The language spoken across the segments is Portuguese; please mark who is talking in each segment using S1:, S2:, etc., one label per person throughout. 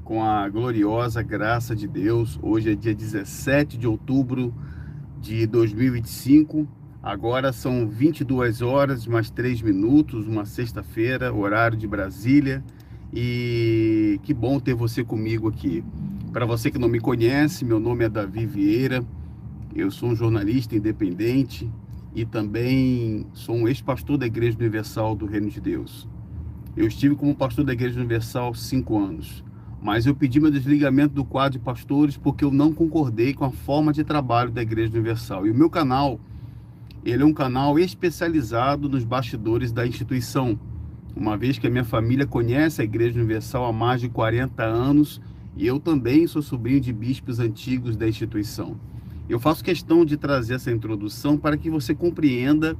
S1: com a gloriosa graça de Deus. Hoje é dia 17 de outubro de 2025. Agora são 22 horas mais 3 minutos, uma sexta-feira, horário de Brasília. E que bom ter você comigo aqui. Para você que não me conhece, meu nome é Davi Vieira. Eu sou um jornalista independente e também sou um ex-pastor da Igreja Universal do Reino de Deus. Eu estive como pastor da Igreja Universal 5 anos, mas eu pedi meu desligamento do quadro de pastores porque eu não concordei com a forma de trabalho da Igreja Universal. E o meu canal, ele é um canal especializado nos bastidores da instituição, uma vez que a minha família conhece a Igreja Universal há mais de 40 anos e eu também sou sobrinho de bispos antigos da instituição. Eu faço questão de trazer essa introdução para que você compreenda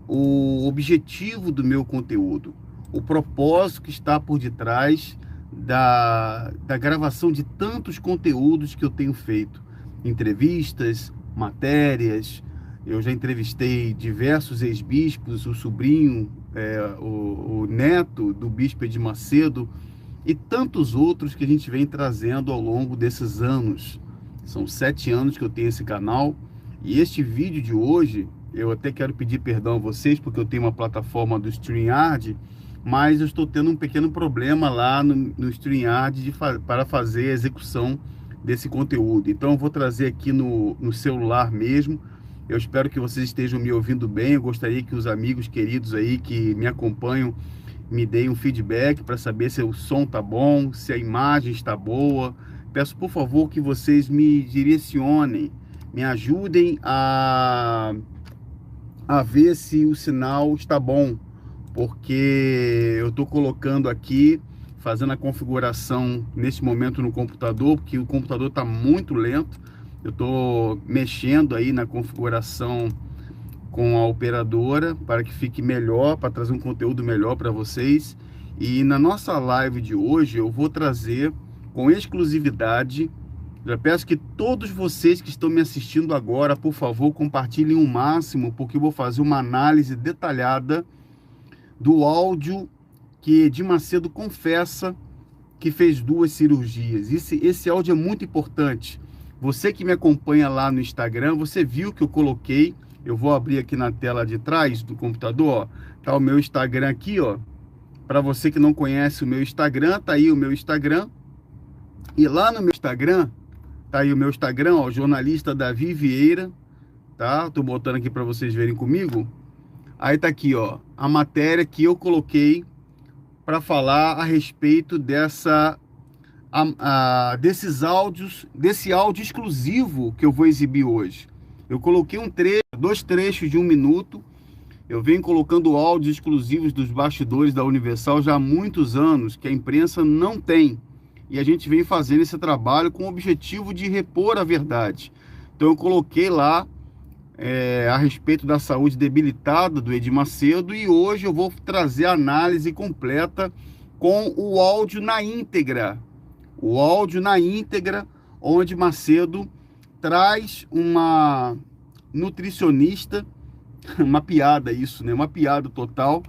S1: o objetivo do meu conteúdo, o propósito que está por detrás da gravação de tantos conteúdos que eu tenho feito. Entrevistas, matérias, eu já entrevistei diversos ex-bispos, o sobrinho, o neto do bispo Edir Macedo e tantos outros que a gente vem trazendo ao longo desses anos. São 7 anos que eu tenho esse canal e este vídeo de hoje, eu até quero pedir perdão a vocês porque eu tenho uma plataforma do StreamYard, mas eu estou tendo um pequeno problema lá no StreamYard para fazer a execução desse conteúdo. Então eu vou trazer aqui no celular mesmo. Eu espero que vocês estejam me ouvindo bem. Eu gostaria que os amigos queridos aí que me acompanham me deem um feedback para saber se o som tá bom, se a imagem está boa. Peço, por favor, que vocês me direcionem, me ajudem a ver se o sinal está bom, porque eu estou colocando aqui, fazendo a configuração nesse momento no computador, porque o computador está muito lento. Eu estou mexendo aí na configuração com a operadora para que fique melhor, para trazer um conteúdo melhor para vocês. E na nossa live de hoje eu vou trazer com exclusividade, já peço que todos vocês que estão me assistindo agora, por favor, compartilhem o máximo, porque eu vou fazer uma análise detalhada do áudio que Edir Macedo confessa que fez 2 cirurgias. Esse áudio é muito importante. Você que me acompanha lá no Instagram, você viu que eu coloquei, eu vou abrir aqui na tela de trás do computador, ó, tá o meu Instagram aqui, ó. Para você que não conhece o meu Instagram, tá aí o meu Instagram. E lá no meu Instagram, tá aí o meu Instagram, ó, jornalista Davi Vieira, tá? Tô botando aqui para vocês verem comigo. Aí tá aqui, ó, a matéria que eu coloquei para falar a respeito desses áudios, desse áudio exclusivo que eu vou exibir hoje. Eu coloquei 2 trechos de 1 minuto. Eu venho colocando áudios exclusivos dos bastidores da Universal já há muitos anos, que a imprensa não tem. E a gente vem fazendo esse trabalho com o objetivo de repor a verdade. Então eu coloquei lá a respeito da saúde debilitada do Edir Macedo e hoje eu vou trazer a análise completa com o áudio na íntegra. O áudio na íntegra, onde Macedo traz uma nutricionista, uma piada isso, né? Uma piada total.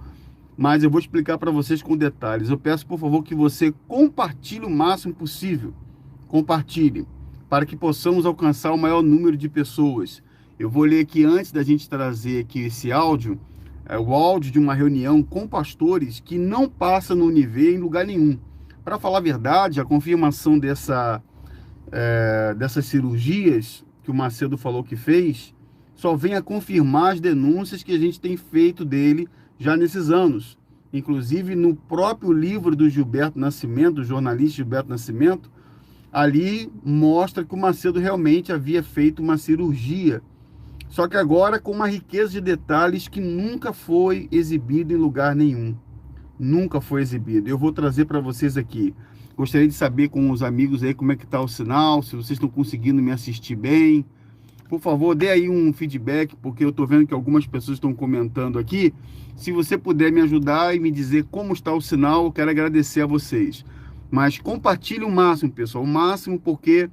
S1: Mas eu vou explicar para vocês com detalhes. Eu peço, por favor, que você compartilhe o máximo possível. Compartilhe, para que possamos alcançar o maior número de pessoas. Eu vou ler aqui, antes da gente trazer aqui esse áudio, o áudio de uma reunião com pastores que não passa no Univer em lugar nenhum. Para falar a verdade, a confirmação dessas cirurgias que o Macedo falou que fez, só vem a confirmar as denúncias que a gente tem feito dele já nesses anos. Inclusive no próprio livro do Gilberto Nascimento, do jornalista Gilberto Nascimento, ali mostra que o Macedo realmente havia feito uma cirurgia, só que agora com uma riqueza de detalhes que nunca foi exibido em lugar nenhum. Nunca foi exibido. Eu vou trazer para vocês aqui. Gostaria de saber com os amigos aí como é que está o sinal, se vocês estão conseguindo me assistir bem. Por favor, dê aí um feedback, porque eu estou vendo que algumas pessoas estão comentando aqui. Se você puder me ajudar e me dizer como está o sinal, eu quero agradecer a vocês. Mas compartilhe o máximo, pessoal, o máximo, porque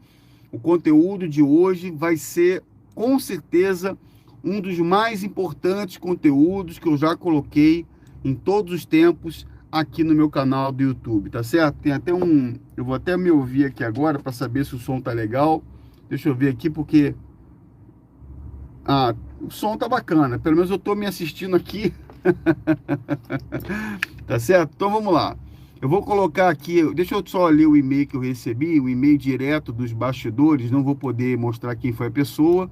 S1: o conteúdo de hoje vai ser, com certeza, um dos mais importantes conteúdos que eu já coloquei em todos os tempos aqui no meu canal do YouTube, tá certo? Tem até um... Eu vou até me ouvir aqui agora para saber se o som tá legal. Deixa eu ver aqui porque... Ah, o som tá bacana. Pelo menos eu tô me assistindo aqui. Tá certo? Então vamos lá. Eu vou colocar aqui... Deixa eu só ler o e-mail que eu recebi. O e-mail direto dos bastidores. Não vou poder mostrar quem foi a pessoa,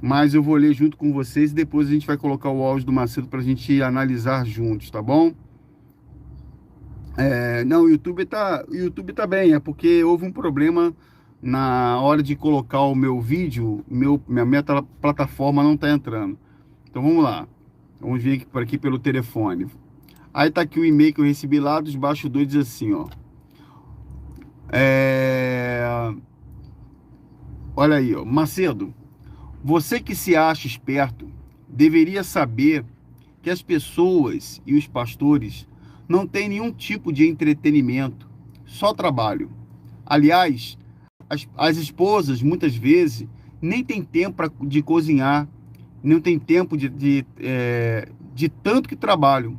S1: mas eu vou ler junto com vocês e depois a gente vai colocar o áudio do Macedo para a gente analisar juntos, tá bom? Não, o YouTube tá bem, é porque houve um problema na hora de colocar o meu vídeo, minha plataforma não tá entrando. Então vamos lá, vamos ver aqui, por aqui pelo telefone. Aí tá aqui o e-mail que eu recebi lá dos bastidores, diz assim, ó. Olha aí, ó, Macedo, você que se acha esperto, deveria saber que as pessoas e os pastores não têm nenhum tipo de entretenimento, só trabalho. Aliás, as esposas, muitas vezes, nem têm tempo de cozinhar, não tem tempo de tanto que trabalham.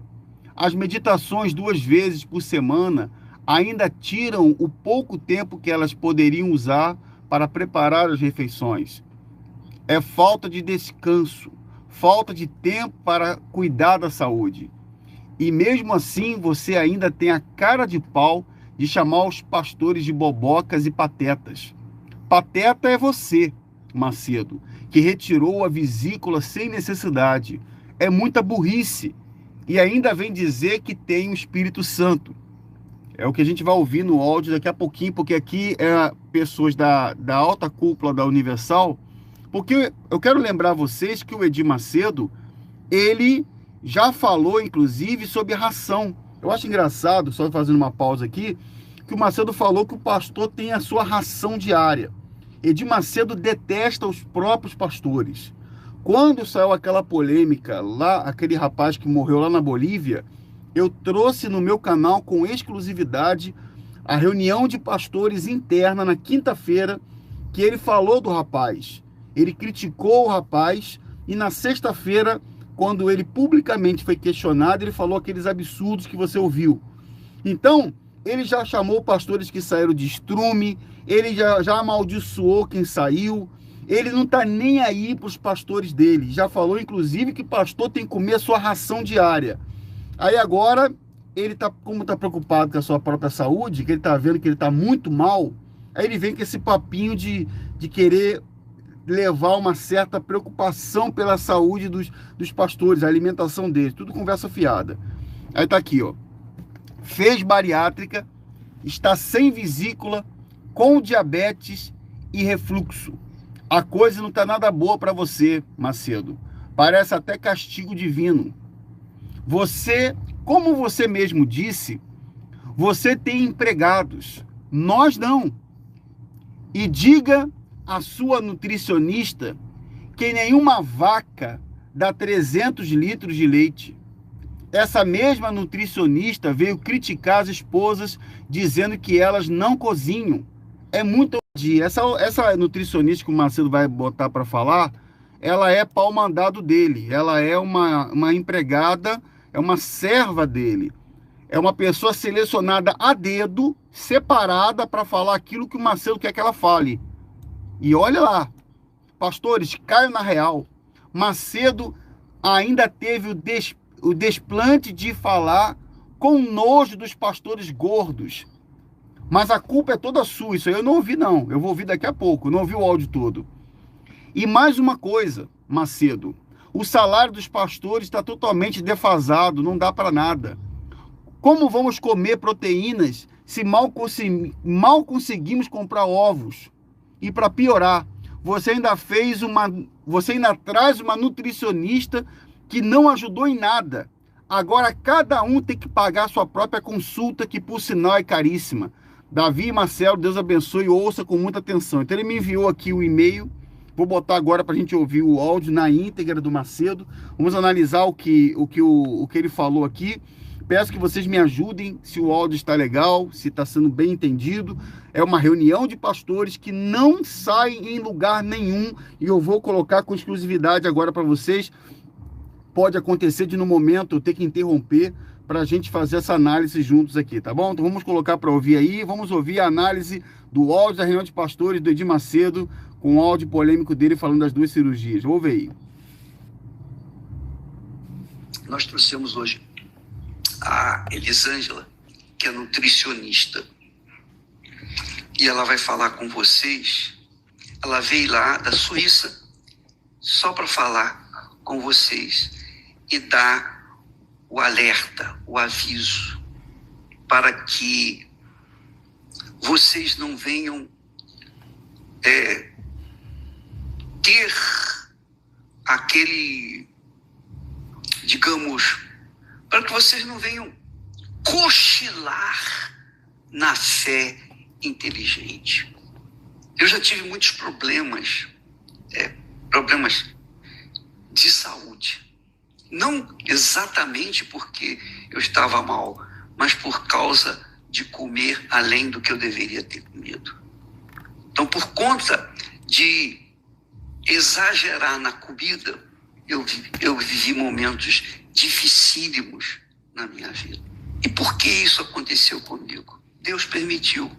S1: As meditações 2 vezes por semana ainda tiram o pouco tempo que elas poderiam usar para preparar as refeições. É falta de descanso, falta de tempo para cuidar da saúde. E mesmo assim, você ainda tem a cara de pau de chamar os pastores de bobocas e patetas. Pateta é você, Macedo, que retirou a vesícula sem necessidade. É muita burrice. E ainda vem dizer que tem o Espírito Santo. É o que a gente vai ouvir no áudio daqui a pouquinho, porque aqui é pessoas da alta cúpula da Universal. Porque eu quero lembrar vocês que o Edir Macedo, ele já falou, inclusive, sobre ração. Eu acho engraçado, só fazendo uma pausa aqui, que o Macedo falou que o pastor tem a sua ração diária. Edir Macedo detesta os próprios pastores. Quando saiu aquela polêmica lá, aquele rapaz que morreu lá na Bolívia, eu trouxe no meu canal com exclusividade a reunião de pastores interna na quinta-feira, que ele falou do rapaz. Ele criticou o rapaz e na sexta-feira, quando ele publicamente foi questionado, ele falou aqueles absurdos que você ouviu. Então, ele já chamou pastores que saíram de estrume, ele já amaldiçoou quem saiu, ele não está nem aí para os pastores dele. Já falou, inclusive, que pastor tem que comer a sua ração diária. Aí agora, ele tá, como está preocupado com a sua própria saúde, que ele está vendo que ele está muito mal, aí ele vem com esse papinho de querer levar uma certa preocupação pela saúde dos pastores, a alimentação deles, tudo conversa fiada. Aí tá aqui, ó. Fez bariátrica, está sem vesícula, com diabetes e refluxo. A coisa não tá nada boa para você, Macedo. Parece até castigo divino. Você, como você mesmo disse, você tem empregados. Nós não. E diga a sua nutricionista que nenhuma vaca dá 300 litros de leite. Essa mesma nutricionista veio criticar as esposas, dizendo que elas não cozinham. É muito ousadia. Essa nutricionista que o Macedo vai botar para falar, ela é pau-mandado dele. Ela é uma empregada, é uma serva dele. É uma pessoa selecionada a dedo, separada para falar aquilo que o Macedo quer que ela fale. E olha lá, pastores, caiam na real. Macedo ainda teve o desplante de falar com nojo dos pastores gordos. Mas a culpa é toda sua. Isso aí eu não ouvi, não. Eu vou ouvir daqui a pouco. Eu não ouvi o áudio todo. E mais uma coisa, Macedo. O salário dos pastores está totalmente defasado. Não dá para nada. Como vamos comer proteínas se mal conseguimos comprar ovos? E para piorar, você ainda traz uma nutricionista que não ajudou em nada. Agora cada um tem que pagar a sua própria consulta, que por sinal é caríssima. Davi e Marcelo, Deus abençoe, ouça com muita atenção. Então ele me enviou aqui o e-mail. Vou botar agora para a gente ouvir o áudio na íntegra do Macedo. Vamos analisar o que ele falou aqui. Peço que vocês me ajudem se o áudio está legal, se está sendo bem entendido. É uma reunião de pastores que não sai em lugar nenhum e eu vou colocar com exclusividade agora para vocês. Pode acontecer de no momento eu ter que interromper para a gente fazer essa análise juntos aqui, tá bom? Então vamos colocar para ouvir aí, vamos ouvir a análise do áudio da reunião de pastores do Edir Macedo, com o áudio polêmico dele falando das 2 cirurgias. Vamos ver aí.
S2: Nós trouxemos hoje a Elisângela, que é nutricionista, e ela vai falar com vocês. Ela veio lá da Suíça só para falar com vocês e dar o alerta, o aviso, para que vocês não venham ter aquele, digamos, para que vocês não venham cochilar na fé inteligente. Eu já tive muitos problemas de saúde. Não exatamente porque eu estava mal, mas por causa de comer além do que eu deveria ter comido. Então, por conta de exagerar na comida, eu vivi momentos dificílimos na minha vida. E por que isso aconteceu comigo? Deus permitiu,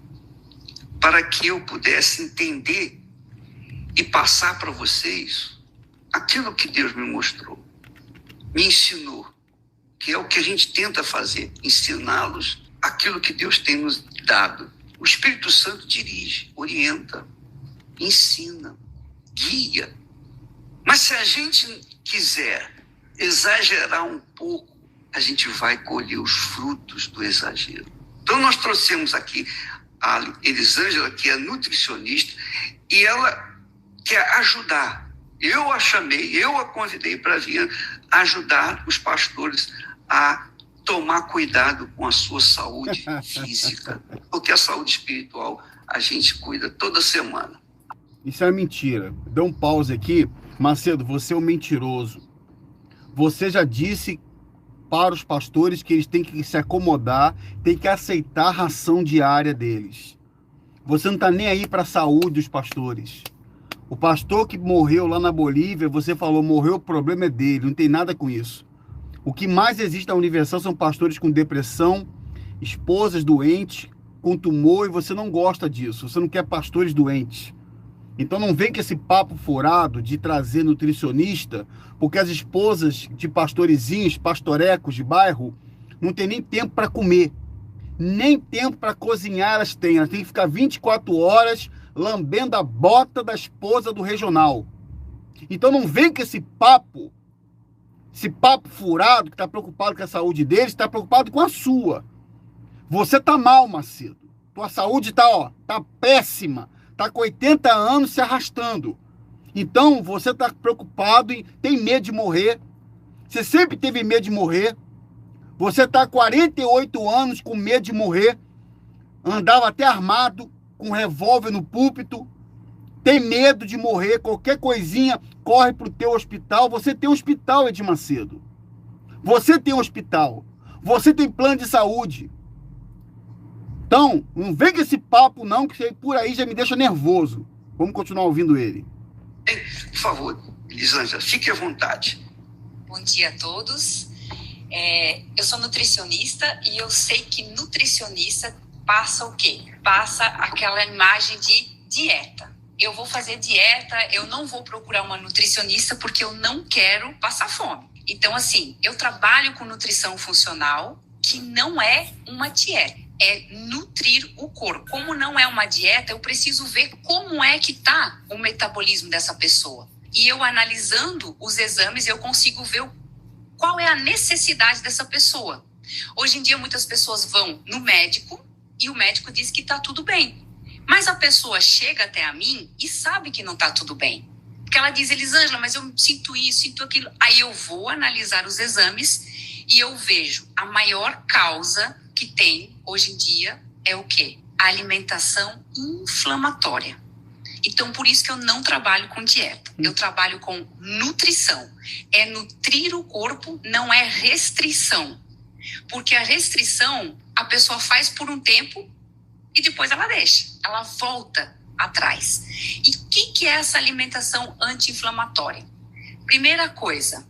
S2: para que eu pudesse entender e passar para vocês aquilo que Deus me mostrou, me ensinou, que é o que a gente tenta fazer, ensiná-los aquilo que Deus tem nos dado. O Espírito Santo dirige, orienta, ensina, guia. Mas se a gente quiser exagerar um pouco, a gente vai colher os frutos do exagero. Então nós trouxemos aqui a Elisângela, que é nutricionista, e ela quer ajudar. Eu a chamei, eu a convidei para vir ajudar os pastores a tomar cuidado com a sua saúde física, porque a saúde espiritual a gente cuida toda semana.
S1: Isso é mentira. Dá um pause aqui. Macedo, você é um mentiroso. Você já disse para os pastores que eles têm que se acomodar, têm que aceitar a ração diária deles. Você não está nem aí para a saúde dos pastores. O pastor que morreu lá na Bolívia, você falou, morreu, o problema é dele, não tem nada com isso. O que mais existe na Universal são pastores com depressão, esposas doentes, com tumor, e você não gosta disso, você não quer pastores doentes. Então não vem com esse papo furado de trazer nutricionista, porque as esposas de pastorezinhos, pastorecos de bairro, não tem nem tempo para comer, nem tempo para cozinhar elas têm que ficar 24 horas lambendo a bota da esposa do regional. Então não vem com esse papo furado, que está preocupado com a saúde deles, está preocupado com a sua. Você tá mal, Macedo. Tua saúde tá péssima. Tá com 80 anos se arrastando. Então, você tá preocupado e tem medo de morrer. Você sempre teve medo de morrer. Você tá 48 anos com medo de morrer. Andava até armado, com um revólver no púlpito. Tem medo de morrer. Qualquer coisinha, corre pro teu hospital. Você tem hospital, Edir Macedo. Você tem hospital. Você tem plano de saúde. Então, não vem com esse papo não, que por aí já me deixa nervoso. Vamos continuar ouvindo ele.
S2: Por favor, Elisângela, fique à vontade.
S3: Bom dia a todos. Eu sou nutricionista e eu sei que nutricionista passa o quê? Passa aquela imagem de dieta. Eu vou fazer dieta, eu não vou procurar uma nutricionista porque eu não quero passar fome. Então, assim, eu trabalho com nutrição funcional, que não é uma dieta. É nutrir o corpo. Como não é uma dieta, eu preciso ver como é que está o metabolismo dessa pessoa. E eu, analisando os exames, eu consigo ver qual é a necessidade dessa pessoa. Hoje em dia, muitas pessoas vão no médico e o médico diz que está tudo bem. Mas a pessoa chega até a mim e sabe que não está tudo bem. Porque ela diz, Elisângela, mas eu sinto isso, sinto aquilo. Aí eu vou analisar os exames e eu vejo a maior causa que tem hoje em dia é o quê? A alimentação inflamatória. Então, por isso que eu não trabalho com dieta. Eu trabalho com nutrição. É nutrir o corpo, não é restrição. Porque a restrição, a pessoa faz por um tempo e depois ela deixa. Ela volta atrás. E o que é essa alimentação anti-inflamatória? Primeira coisa,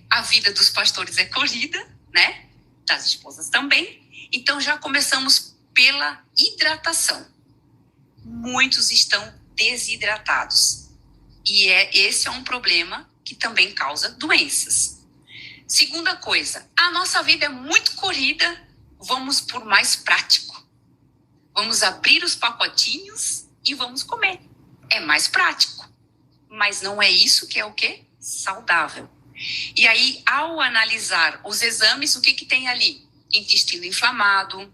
S3: a vida dos pastores é corrida, né? das esposas também. Então, já começamos pela hidratação. Muitos estão desidratados. E esse é um problema que também causa doenças. Segunda coisa, a nossa vida é muito corrida, vamos por mais prático. Vamos abrir os pacotinhos e vamos comer. É mais prático. Mas não é isso que é o quê? Saudável. E aí, ao analisar os exames, o que tem ali? Intestino inflamado,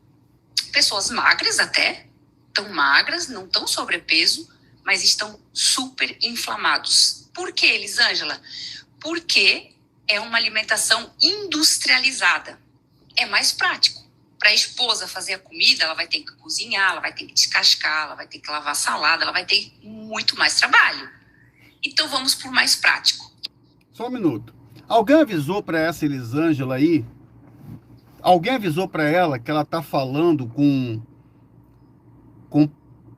S3: pessoas magras até, tão magras, não tão sobrepeso, mas estão super inflamados. Por que, Elisângela? Porque é uma alimentação industrializada. É mais prático. Para a esposa fazer a comida, ela vai ter que cozinhar, ela vai ter que descascar, ela vai ter que lavar a salada, ela vai ter muito mais trabalho. Então, vamos por mais prático.
S1: Só um minuto. Alguém avisou para essa Elisângela aí? Alguém avisou para ela que ela está falando com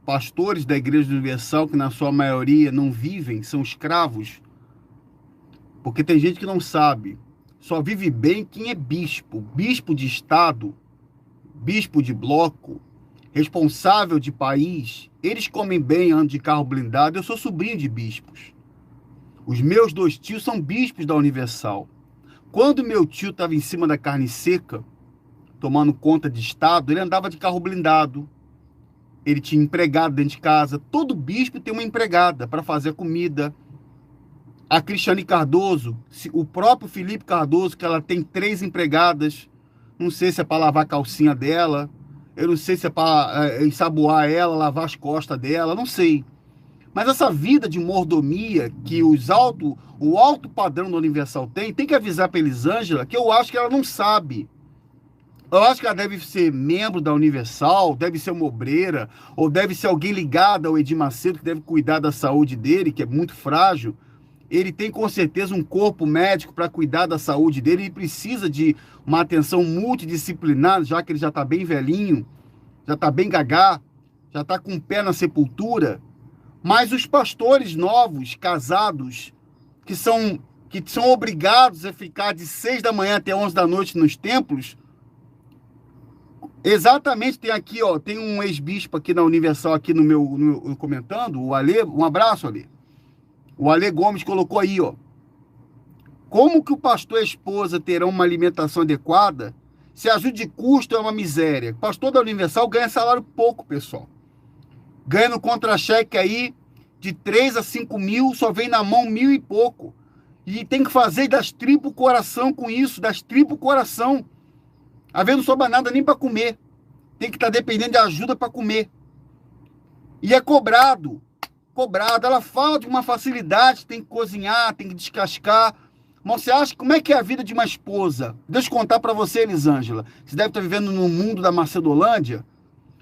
S1: pastores da Igreja Universal que na sua maioria não vivem, são escravos? Porque tem gente que não sabe. Só vive bem quem é bispo. Bispo de estado, bispo de bloco, responsável de país. Eles comem bem, andam de carro blindado. Eu sou sobrinho de bispos. Os meus 2 tios são bispos da Universal. Quando meu tio estava em cima da carne seca, tomando conta de estado, ele andava de carro blindado. Ele tinha empregado dentro de casa. Todo bispo tem uma empregada para fazer a comida. A Cristiane Cardoso, o próprio Felipe Cardoso, que ela tem 3 empregadas. Não sei se é para lavar a calcinha dela. Eu não sei se é para ensaboar ela, lavar as costas dela. Não sei. Mas essa vida de mordomia que o alto padrão da Universal tem que avisar para Elisângela que eu acho que ela não sabe. Eu acho que ela deve ser membro da Universal, deve ser uma obreira, ou deve ser alguém ligado ao Edir Macedo, que deve cuidar da saúde dele, que é muito frágil. Ele tem com certeza um corpo médico para cuidar da saúde dele, ele precisa de uma atenção multidisciplinar, já que ele já está bem velhinho, já está bem gagá, já está com o pé na sepultura. Mas os pastores novos, casados, que são obrigados a ficar de 6 da manhã até 11 da noite nos templos, exatamente, tem aqui, ó, tem um ex-bispo aqui na Universal, aqui no meu comentando, o Alê, um abraço, Alê. O Alê Gomes colocou aí, ó. Como que o pastor e a esposa terão uma alimentação adequada se a ajuda de custo é uma miséria? O pastor da Universal ganha salário pouco, pessoal. Ganha no contra-cheque aí de 3 a 5 mil, só vem na mão 1.000 e pouco. E tem que fazer das tripas o coração com isso, das tripas o coração. Às vezes não sobra nada nem para comer. Tem que estar dependendo de ajuda para comer. E é cobrado. Ela fala de uma facilidade, tem que cozinhar, tem que descascar. Mas você acha, como é que é a vida de uma esposa? Deixa eu contar para você, Elisângela. Você deve estar vivendo no mundo da Macedolândia.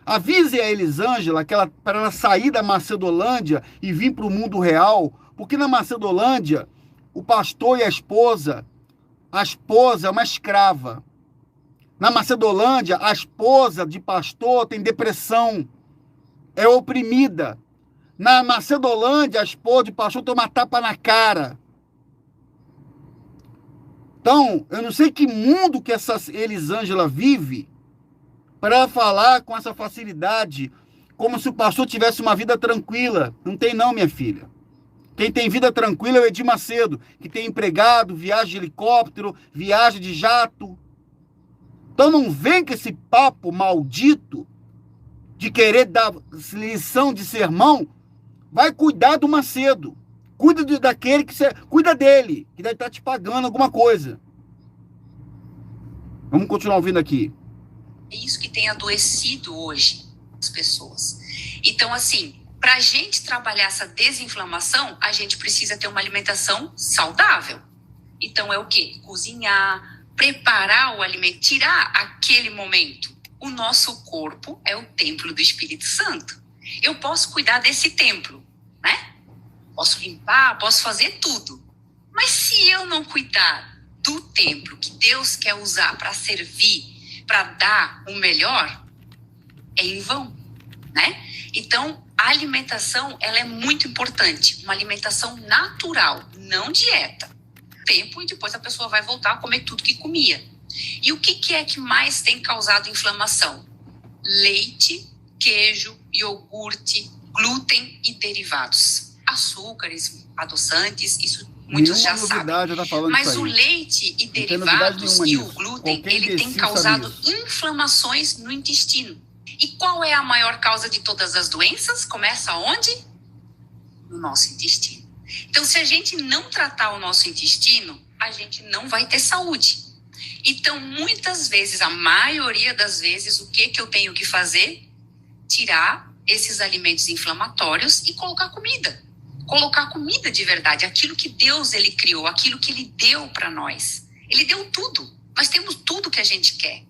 S1: Avise a Elisângela para ela sair da Macedolândia e vir para o mundo real. Porque na Macedolândia, o pastor e a esposa é uma escrava. Na Macedolândia, a esposa de pastor tem depressão, é oprimida. Na Macedolândia, a esposa de pastor toma tapa na cara. Então, eu não sei que mundo que essa Elisângela vive para ela falar com essa facilidade, como se o pastor tivesse uma vida tranquila. Não tem não, minha filha. Quem tem vida tranquila é o Edir Macedo, que tem empregado, viaja de helicóptero, viaja de jato. Então não vem com esse papo maldito de querer dar lição de sermão. Vai cuidar do Macedo. Cuida daquele que você... Cuida dele, que deve estar te pagando alguma coisa. Vamos continuar ouvindo aqui.
S3: É isso que tem adoecido hoje as pessoas. Então, assim, para a gente trabalhar essa desinflamação, a gente precisa ter uma alimentação saudável. Então, é o quê? Cozinhar, preparar o alimento, tirar aquele momento. O nosso corpo é o templo do Espírito Santo. Eu posso cuidar desse templo, né? Posso limpar, posso fazer tudo. Mas se eu não cuidar do templo que Deus quer usar para servir, para dar o melhor, é em vão, né? Então, a alimentação, ela é muito importante. Uma alimentação natural, não dieta. Tempo e depois a pessoa vai voltar a comer tudo que comia. E o que é que mais tem causado inflamação? Leite, queijo, iogurte, glúten e derivados. Açúcares, adoçantes, isso muitos já sabem. Mas o leite e derivados e o glúten, ele tem causado inflamações no intestino. E qual é a maior causa de todas as doenças? Começa onde? No nosso intestino. Então, se a gente não tratar o nosso intestino, a gente não vai ter saúde. Então, muitas vezes, a maioria das vezes, o que eu tenho que fazer? Tirar esses alimentos inflamatórios e colocar comida. Colocar comida de verdade, aquilo que Deus ele criou, aquilo que ele deu para nós. Ele deu tudo. Nós temos tudo que a gente quer.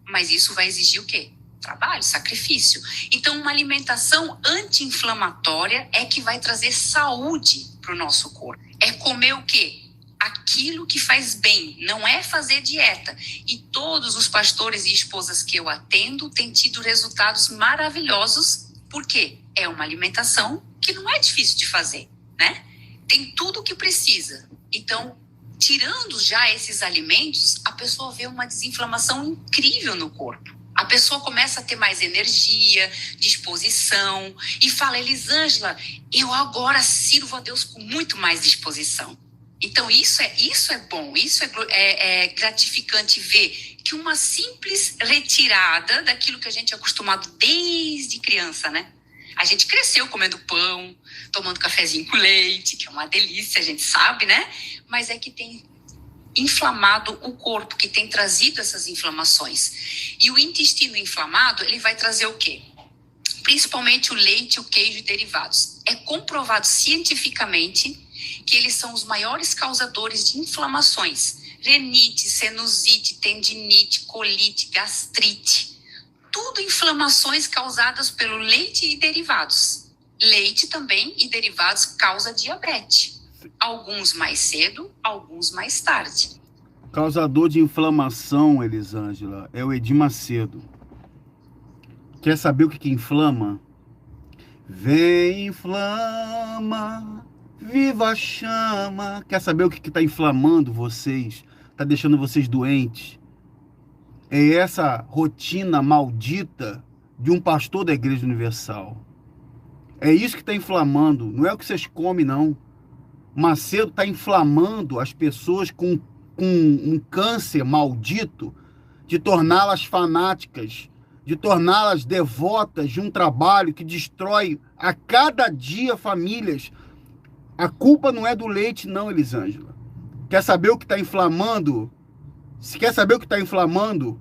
S3: Mas isso vai exigir o quê? Trabalho, sacrifício. Então, uma alimentação anti-inflamatória é que vai trazer saúde para o nosso corpo. É comer o quê? Aquilo que faz bem, não é fazer dieta. E todos os pastores e esposas que eu atendo têm tido resultados maravilhosos. Por quê? É uma alimentação que não é difícil de fazer, né? Tem tudo o que precisa. Então, tirando já esses alimentos, a pessoa vê uma desinflamação incrível no corpo. A pessoa começa a ter mais energia, disposição e fala, Elisângela, eu agora sirvo a Deus com muito mais disposição. Então, isso é bom, isso é gratificante ver que uma simples retirada daquilo que a gente é acostumado desde criança, né? A gente cresceu comendo pão, tomando cafezinho com leite, que é uma delícia, a gente sabe, né? Mas é que tem inflamado o corpo, que tem trazido essas inflamações. E o intestino inflamado, ele vai trazer o quê? Principalmente o leite, o queijo e derivados. É comprovado cientificamente que eles são os maiores causadores de inflamações. Renite, sinusite, tendinite, colite, gastrite. Tudo inflamações causadas pelo leite e derivados. Leite também e derivados causa diabetes. Alguns mais cedo, alguns mais tarde.
S1: Causador de inflamação, Elisângela, é o Edir Macedo. Quer saber o que inflama? Vem, inflama, viva a chama. Quer saber o que está inflamando vocês? Está deixando vocês doentes? É essa rotina maldita de um pastor da Igreja Universal. É isso que está inflamando, não é o que vocês comem, não. Macedo está inflamando as pessoas com um câncer maldito de torná-las fanáticas, de torná-las devotas de um trabalho que destrói a cada dia famílias. A culpa não é do leite, não, Elisângela. Quer saber o que está inflamando? Se quer saber o que está inflamando,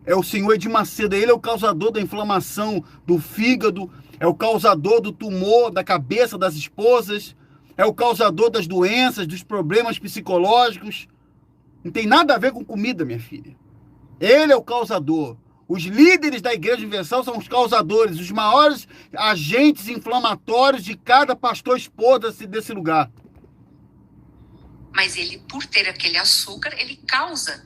S1: é o senhor Edir Macedo. Ele é o causador da inflamação do fígado, é o causador do tumor da cabeça das esposas, é o causador das doenças, dos problemas psicológicos. Não tem nada a ver com comida, minha filha. Ele é o causador. Os líderes da Igreja Universal são os causadores, os maiores agentes inflamatórios de cada pastor esposa desse lugar.
S3: Mas ele, por ter aquele açúcar, ele causa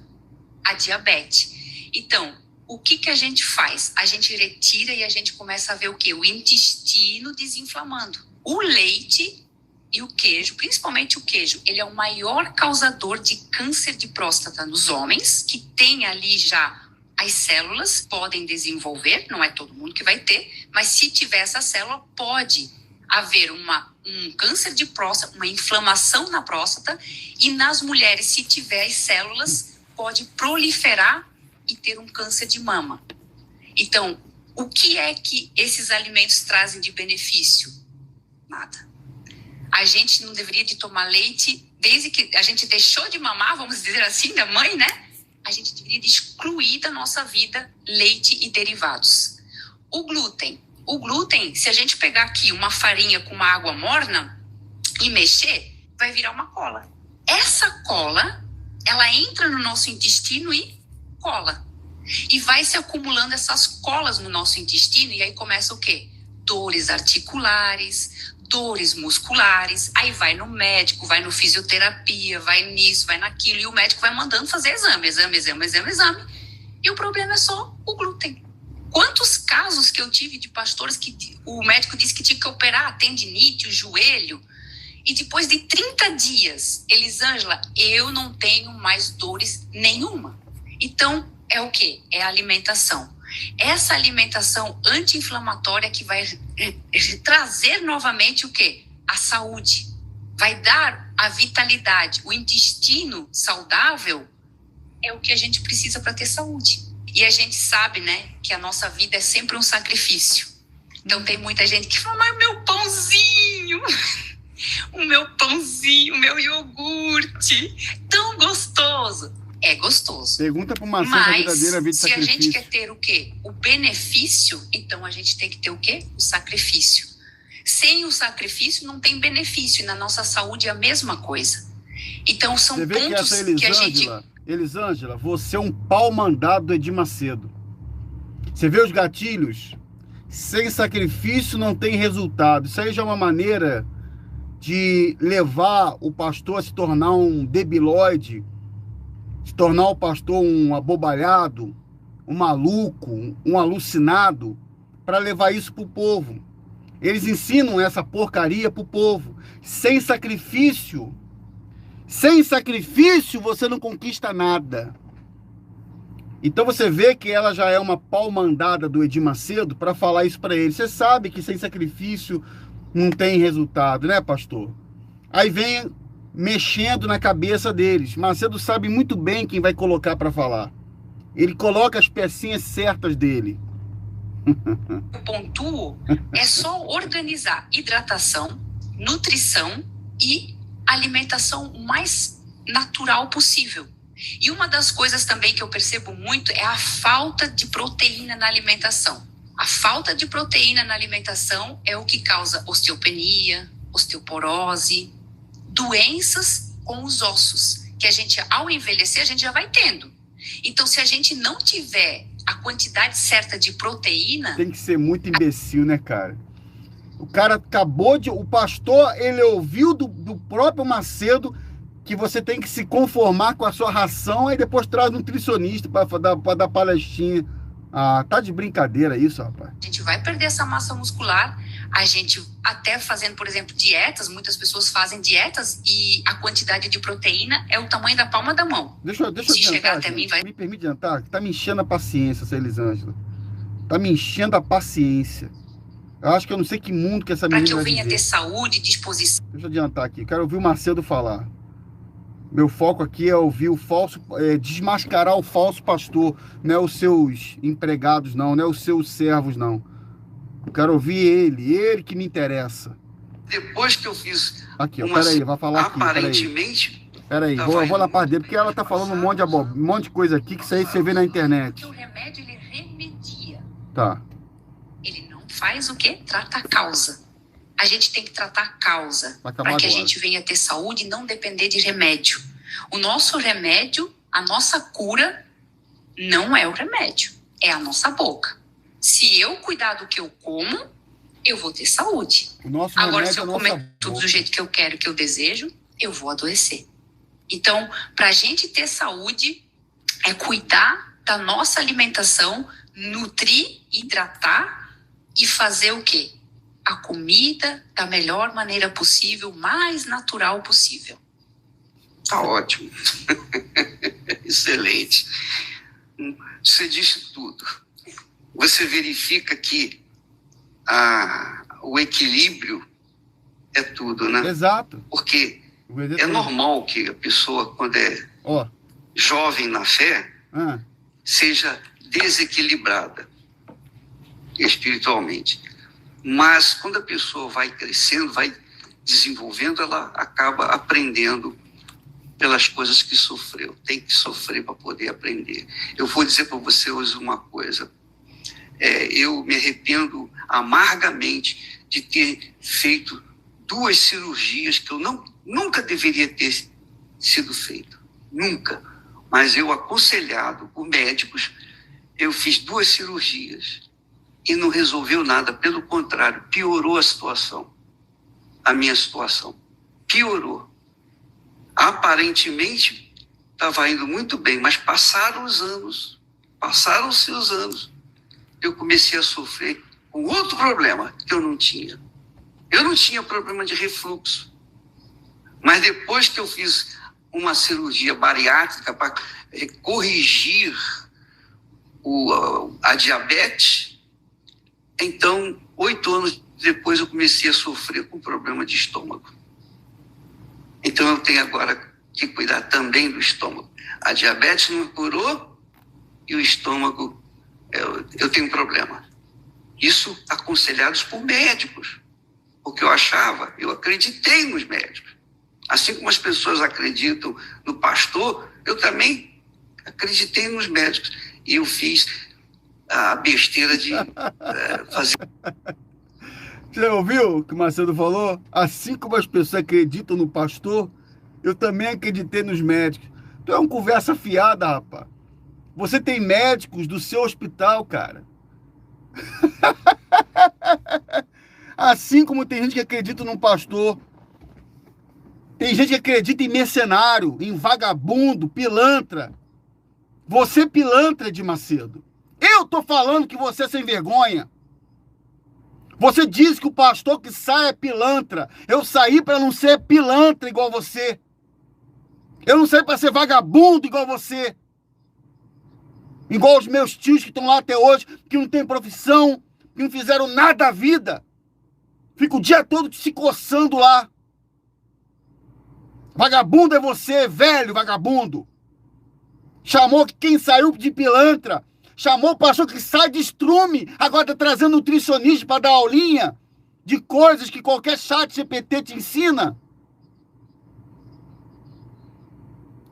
S3: a diabetes. Então, o que a gente faz? A gente retira e a gente começa a ver o quê? O intestino desinflamando. O leite e o queijo, principalmente o queijo, ele é o maior causador de câncer de próstata nos homens, que tem ali já as células, podem desenvolver, não é todo mundo que vai ter, mas se tiver essa célula, pode haver um câncer de próstata, uma inflamação na próstata, e nas mulheres, se tiver as células, pode proliferar e ter um câncer de mama. Então, o que é que esses alimentos trazem de benefício? Nada. A gente não deveria de tomar leite, desde que a gente deixou de mamar, vamos dizer assim, da mãe, né? A gente deveria de excluir da nossa vida leite e derivados. O glúten, se a gente pegar aqui uma farinha com uma água morna e mexer, vai virar uma cola. Essa cola, ela entra no nosso intestino e cola. E vai se acumulando essas colas no nosso intestino e aí começa o quê? Dores articulares, dores musculares, aí vai no médico, vai no fisioterapia, vai nisso, vai naquilo, e o médico vai mandando fazer exame. E o problema é só o glúten. Quantos casos que eu tive de pastores que o médico disse que tinha que operar a tendinite, o joelho, e depois de 30 dias, Elisângela, eu não tenho mais dores nenhuma. Então, é o quê? É a alimentação. Essa alimentação anti-inflamatória que vai trazer novamente o quê? A saúde. Vai dar a vitalidade. O intestino saudável é o que a gente precisa para ter saúde. E a gente sabe, né, que a nossa vida é sempre um sacrifício. Então tem muita gente que fala, mas meu pãozinho, o meu iogurte, tão gostoso. É gostoso.
S1: Pergunta para uma verdadeira vida de sacrifício.
S3: Se a gente quer ter o quê? O benefício, então a gente tem que ter o quê? O sacrifício. Sem o sacrifício não tem benefício. E na nossa saúde é a mesma coisa. Então são pontos que a gente...
S1: Elisângela, você é um pau mandado do Edir Macedo. Você vê os gatilhos? Sem sacrifício não tem resultado. Isso aí já é uma maneira de levar o pastor a se tornar um debilóide, se tornar o pastor um abobalhado, um maluco, um alucinado, para levar isso para o povo. Eles ensinam essa porcaria para o povo. Sem sacrifício você não conquista nada. Então você vê que ela já é uma pau-mandada do Edir Macedo para falar isso para ele. Você sabe que sem sacrifício não tem resultado, né, pastor? Aí vem mexendo na cabeça deles. Macedo sabe muito bem quem vai colocar para falar. Ele coloca as pecinhas certas dele.
S3: O pontuo é só organizar hidratação, nutrição e alimentação o mais natural possível. E uma das coisas também que eu percebo muito é a falta de proteína na alimentação. A falta de proteína na alimentação é o que causa osteopenia, osteoporose, doenças com os ossos, que a gente, ao envelhecer, a gente já vai tendo. Então, se a gente não tiver a quantidade certa de proteína...
S1: Tem que ser muito imbecil, né, cara? O cara acabou de... O pastor, ele ouviu do próprio Macedo que você tem que se conformar com a sua ração, aí depois traz um nutricionista para dar palestrinha. Ah, tá de brincadeira isso, rapaz.
S3: A gente vai perder essa massa muscular, a gente até fazendo, por exemplo, dietas, muitas pessoas fazem dietas e a quantidade de proteína é o tamanho da palma da mão.
S1: Deixa eu adiantar, até mim, vai... Me permite adiantar, que tá me enchendo a paciência, essa Elisângela. Tá me enchendo a paciência. Eu acho que eu não sei que mundo que essa menina vai viver.
S3: Para que eu venha ter saúde, disposição.
S1: Deixa eu adiantar aqui, quero ouvir o Macedo falar. Meu foco aqui é ouvir o falso, desmascarar o falso pastor, não é os seus empregados, não é os seus servos, não. Eu quero ouvir ele que me interessa.
S2: Depois que eu fiz...
S1: Aqui, ó, peraí, vai falar aqui.
S2: Aparentemente...
S1: Peraí, eu vou na parte dele, porque ela tá falando um monte de coisa aqui, que isso aí você vê na internet.
S3: O remédio, ele remedia.
S1: Tá.
S3: Ele não faz o quê? Trata a causa. A gente tem que tratar a causa para que a gente venha ter saúde e não depender de remédio. O nosso remédio, a nossa cura, não é o remédio, é a nossa boca. Se eu cuidar do que eu como, eu vou ter saúde. Agora, se eu comer tudo do jeito que eu quero, que eu desejo, eu vou adoecer. Então, para a gente ter saúde, é cuidar da nossa alimentação, nutrir, hidratar e fazer o quê? A comida da melhor maneira possível, mais natural possível.
S2: Tá ótimo. Excelente. Você disse tudo. Você verifica que o equilíbrio é tudo, né?
S1: Exato.
S2: Porque é normal que a pessoa, quando é jovem na fé, seja desequilibrada espiritualmente. Mas quando a pessoa vai crescendo, vai desenvolvendo, ela acaba aprendendo pelas coisas que sofreu. Tem que sofrer para poder aprender. Eu vou dizer para você hoje uma coisa. Eu me arrependo amargamente de ter feito 2 cirurgias que eu nunca deveria ter sido feito. Nunca. Mas eu, aconselhado por médicos, eu fiz 2 cirurgias. E não resolveu nada, pelo contrário, piorou a situação, a minha situação, piorou. Aparentemente, estava indo muito bem, mas passaram-se os anos, eu comecei a sofrer com outro problema que eu não tinha. Eu não tinha problema de refluxo, mas depois que eu fiz uma cirurgia bariátrica para corrigir a diabetes. Então, 8 anos depois, eu comecei a sofrer com problema de estômago. Então, eu tenho agora que cuidar também do estômago. A diabetes não curou e o estômago, eu tenho problema. Isso aconselhados por médicos. Porque eu acreditei nos médicos. Assim como as pessoas acreditam no pastor, eu também acreditei nos médicos. E eu fiz a besteira de fazer...
S1: Você ouviu o que o Macedo falou? Assim como as pessoas acreditam no pastor, eu também acreditei nos médicos. Tu é uma conversa fiada, rapaz. Você tem médicos do seu hospital, cara. Assim como tem gente que acredita num pastor, tem gente que acredita em mercenário, em vagabundo, pilantra. Você pilantra, de Macedo. Eu tô falando que você é sem vergonha. Você diz que o pastor que sai é pilantra. Eu saí para não ser pilantra igual você. Eu não saí para ser vagabundo igual você. Igual os meus tios que estão lá até hoje, que não têm profissão, que não fizeram nada da vida. Fica o dia todo se coçando lá. Vagabundo é você, velho vagabundo. Chamou quem saiu de pilantra. Chamou o pastor que sai de estrume. Agora tá trazendo nutricionista para dar aulinha de coisas que qualquer chat GPT te ensina.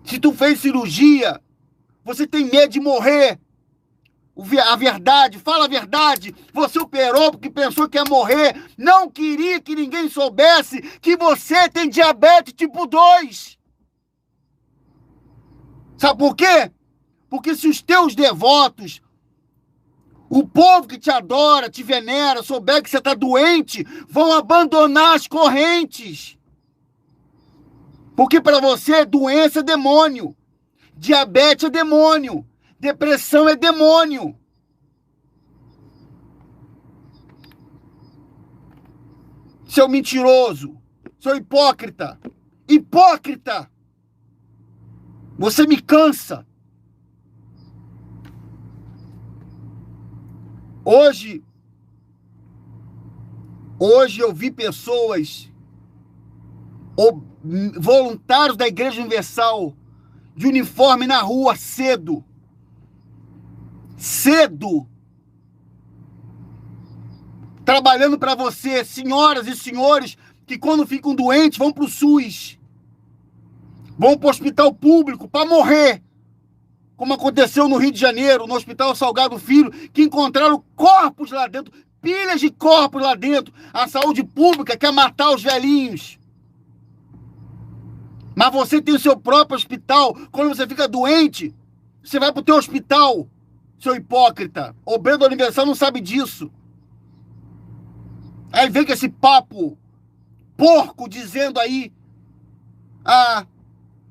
S1: Se tu fez cirurgia, você tem medo de morrer. A verdade, fala a verdade. Você operou porque pensou que ia morrer. Não queria que ninguém soubesse que você tem diabetes tipo 2. Sabe por quê? Porque se os teus devotos, o povo que te adora, te venera, souber que você está doente, vão abandonar as correntes. Porque para você, doença é demônio. Diabetes é demônio. Depressão é demônio. Seu mentiroso. Seu hipócrita. Hipócrita. Você me cansa. Hoje eu vi pessoas, voluntários da Igreja Universal, de uniforme na rua cedo. Trabalhando para você, senhoras e senhores que quando ficam doentes vão para o SUS. Vão para o hospital público para morrer. Como aconteceu no Rio de Janeiro, no Hospital Salgado Filho, que encontraram corpos lá dentro, pilhas de corpos lá dentro. A saúde pública quer matar os velhinhos. Mas você tem o seu próprio hospital. Quando você fica doente, você vai para o teu hospital, seu hipócrita. O Obreiro da Universal não sabe disso. Aí vem com esse papo porco dizendo aí,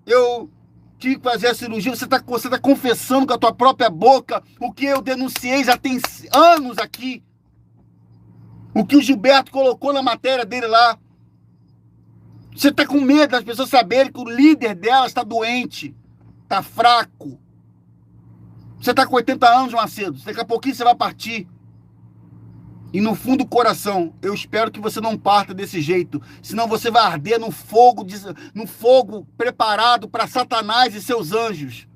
S1: eu tive que fazer a cirurgia. Você tá confessando com a tua própria boca o que eu denunciei já tem anos aqui. O que o Gilberto colocou na matéria dele lá. Você tá com medo das pessoas saberem que o líder dela está doente, tá fraco. Você tá com 80 anos, Macedo. Daqui a pouquinho você vai partir. E no fundo do coração, eu espero que você não parta desse jeito. Senão você vai arder no fogo preparado para Satanás e seus anjos.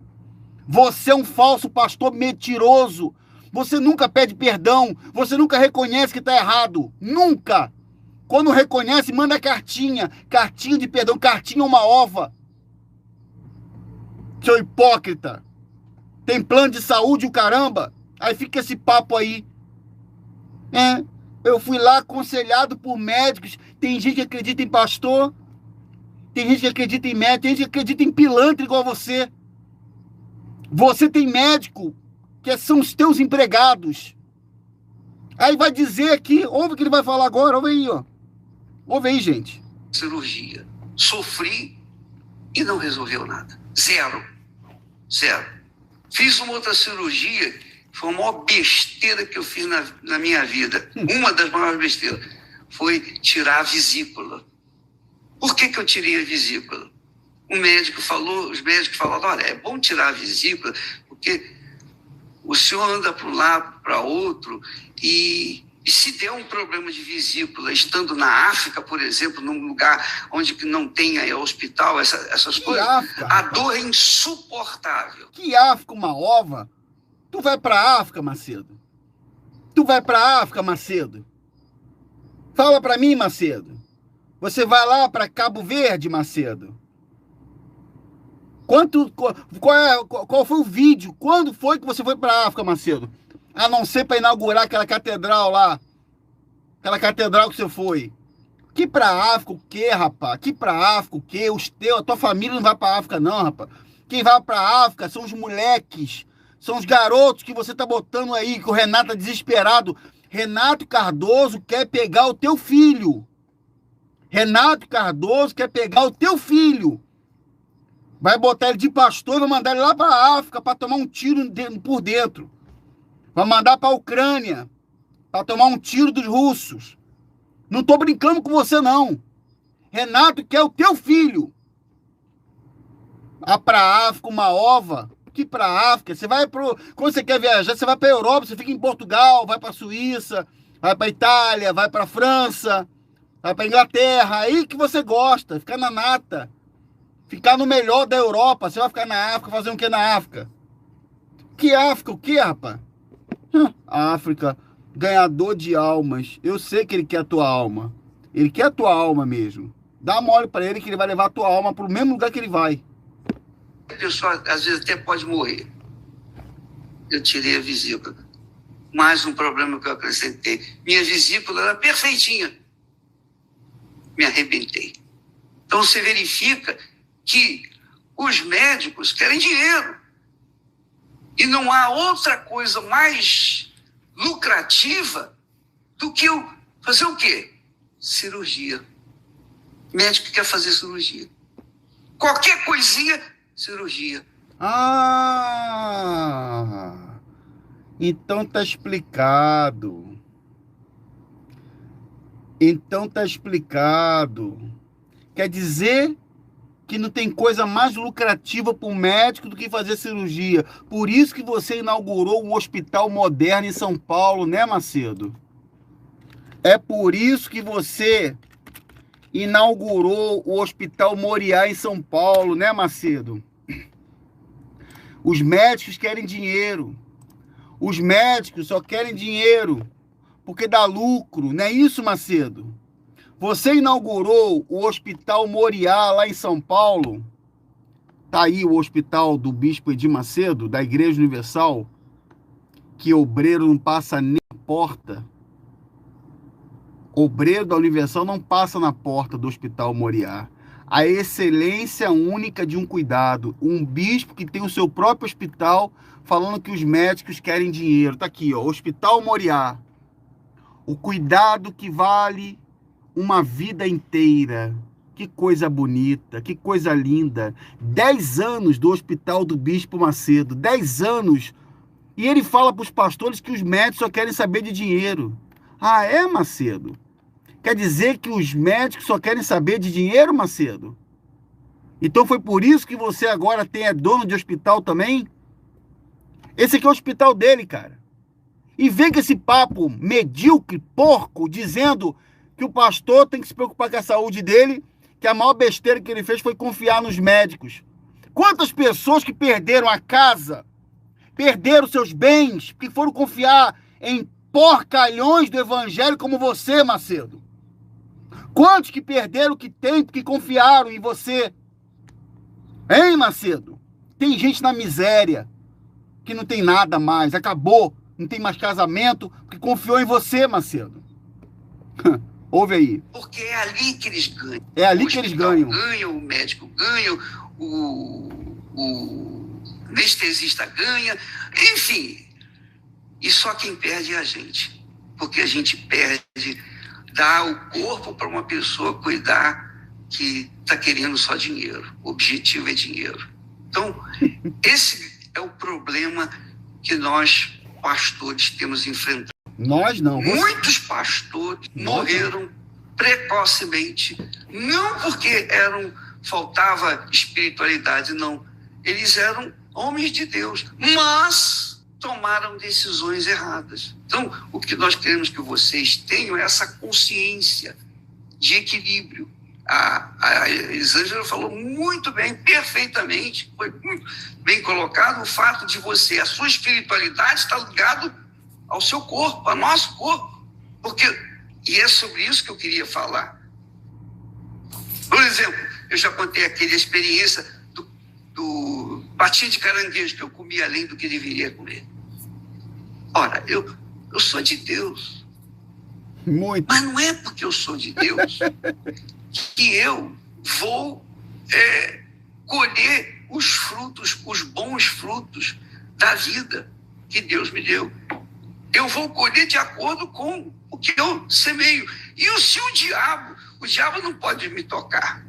S1: Você é um falso pastor mentiroso. Você nunca pede perdão. Você nunca reconhece que está errado. Nunca. Quando reconhece, manda cartinha. Cartinha de perdão. Cartinha é uma ova. Seu hipócrita. Tem plano de saúde, o caramba. Aí fica esse papo aí. Eu fui lá aconselhado por médicos. Tem gente que acredita em pastor. Tem gente que acredita em médico. Tem gente que acredita em pilantra igual você. Você tem médico que são os teus empregados. Aí vai dizer aqui, ouve o que ele vai falar agora, ouve aí, ó. Ouve aí, gente.
S2: Cirurgia. Sofri e não resolveu nada. Zero. Fiz uma outra cirurgia, foi a maior besteira que eu fiz na minha vida. Uma das maiores besteiras foi tirar a vesícula. Por que eu tirei a vesícula? os médicos falaram, olha, é bom tirar a vesícula, porque o senhor anda para um lado, para outro, e se der um problema de vesícula, estando na África, por exemplo, num lugar onde não tenha hospital, essas coisas,
S1: África,
S2: a dor é insuportável.
S1: Que África, uma ova? Tu vai para África, Macedo? Tu vai para África, Macedo? Fala para mim, Macedo. Você vai lá para Cabo Verde, Macedo? Qual foi o vídeo? Quando foi que você foi para a África, Macedo? A não ser para inaugurar aquela catedral lá. Aquela catedral que você foi. Que para África o quê, rapaz? Que para África o quê? A tua família não vai para África não, rapaz. Quem vai para África são os moleques. São os garotos que você tá botando aí, que o Renato tá desesperado. Renato Cardoso quer pegar o teu filho. Renato Cardoso quer pegar o teu filho. Vai botar ele de pastor e vai mandar ele lá para a África para tomar um tiro por dentro. Vai mandar para a Ucrânia para tomar um tiro dos russos. Não tô brincando com você, não. Renato quer o teu filho. Para a África, uma ova. Que para a África? Você vai quando você quer viajar, você vai para a Europa, você fica em Portugal, vai para a Suíça, vai para a Itália, vai para a França, vai para a Inglaterra. Aí que você gosta, ficar na nata. Ficar no melhor da Europa. Você vai ficar na África, fazer o que na África? Que África? O que, rapaz? África, ganhador de almas. Eu sei que ele quer a tua alma. Ele quer a tua alma mesmo. Dá mole pra ele que ele vai levar a tua alma pro mesmo lugar que ele vai.
S2: A pessoa, às vezes, até pode morrer. Eu tirei a vesícula. Mais um problema que eu acrescentei. Minha vesícula era perfeitinha. Me arrebentei. Então, você verifica que os médicos querem dinheiro. E não há outra coisa mais lucrativa do que fazer o quê? Cirurgia. Médico quer fazer cirurgia. Qualquer coisinha, cirurgia.
S1: Então tá explicado. Então tá explicado. Quer dizer que não tem coisa mais lucrativa para o médico do que fazer cirurgia. Por isso que você inaugurou um hospital moderno em São Paulo, né, Macedo? É por isso que você inaugurou o Hospital Moriá em São Paulo, né, Macedo? Os médicos querem dinheiro. Os médicos só querem dinheiro porque dá lucro, não é isso, Macedo? Você inaugurou o Hospital Moriá lá em São Paulo. Tá aí o hospital do Bispo Edir Macedo, da Igreja Universal, que obreiro não passa nem na porta. Obreiro da Universal não passa na porta do Hospital Moriá. A excelência única de um cuidado. Um bispo que tem o seu próprio hospital, falando que os médicos querem dinheiro. Tá aqui, ó, Hospital Moriá. O cuidado que vale uma vida inteira. Que coisa bonita, que coisa linda. 10 anos do Hospital do Bispo Macedo. 10 anos. E ele fala para os pastores que os médicos só querem saber de dinheiro. Ah, é, Macedo? Quer dizer que os médicos só querem saber de dinheiro, Macedo? Então foi por isso que você agora é dono de hospital também? Esse aqui é o hospital dele, cara. E vem com esse papo medíocre, porco, dizendo que o pastor tem que se preocupar com a saúde dele, que a maior besteira que ele fez foi confiar nos médicos. Quantas pessoas que perderam a casa, perderam seus bens, que foram confiar em porcalhões do evangelho como você, Macedo? Quantos que perderam o que tem porque confiaram em você? Hein, Macedo? Tem gente na miséria, que não tem nada mais, acabou, não tem mais casamento, porque confiou em você, Macedo. Ouve aí.
S2: Porque é ali que eles ganham.
S1: É ali que eles ganham.
S2: O médico ganha, o anestesista ganha, enfim. E só quem perde é a gente. Porque a gente perde, dá o corpo para uma pessoa cuidar que está querendo só dinheiro. O objetivo é dinheiro. Então, esse é o problema que nós, pastores, temos enfrentado.
S1: Nós não.
S2: Muitos pastores morreram precocemente, não porque eram faltava espiritualidade, não. Eles eram homens de Deus, mas tomaram decisões erradas. Então, o que nós queremos que vocês tenham é essa consciência de equilíbrio. A Elisângela falou muito bem, perfeitamente, foi muito bem colocado o fato de você, a sua espiritualidade está ligado ao seu corpo, ao nosso corpo, e é sobre isso que eu queria falar. Por exemplo, eu já contei aquela experiência do patinho de caranguejo que eu comi além do que deveria comer. Ora, eu sou de Deus.
S1: Muito.
S2: Mas não é porque eu sou de Deus que eu vou colher os frutos, os bons frutos da vida que Deus me deu. Eu vou colher de acordo com o que eu semeio. E se o diabo não pode me tocar.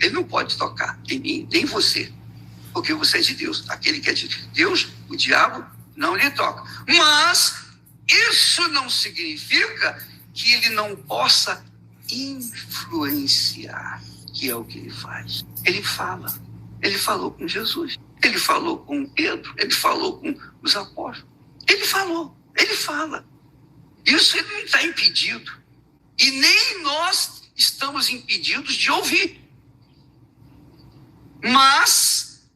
S2: Ele não pode tocar em mim, nem você. Porque você é de Deus. Aquele que é de Deus, o diabo não lhe toca. Mas isso não significa que ele não possa influenciar, que é o que ele faz. Ele fala. Ele falou com Jesus. Ele falou com Pedro. Ele falou com os apóstolos. Ele falou. Ele fala. Isso ele não está impedido. E nem nós estamos impedidos de ouvir. Mas,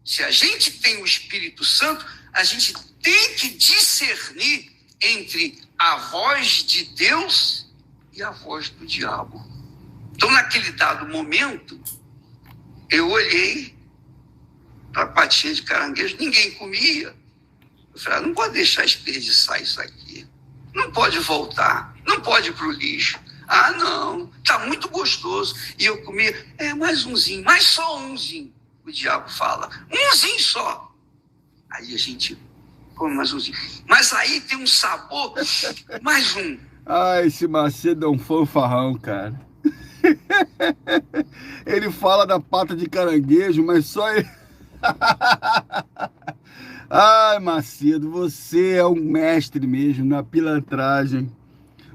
S2: se a gente tem o Espírito Santo, a gente tem que discernir entre a voz de Deus e a voz do diabo. Então, naquele dado momento, eu olhei para a patinha de caranguejo, ninguém comia. Eu falei, não pode deixar desperdiçar isso aqui. Não pode voltar, não pode ir para o lixo. Ah, não, está muito gostoso. E eu comia, mais umzinho, mas só umzinho. O diabo fala, umzinho só. Aí a gente come mais umzinho. Mas aí tem um sabor, mais um.
S1: Ah, esse Macedo é um fanfarrão, cara. Ele fala da pata de caranguejo, mas só ele... Ai, Macedo, você é um mestre mesmo na pilantragem.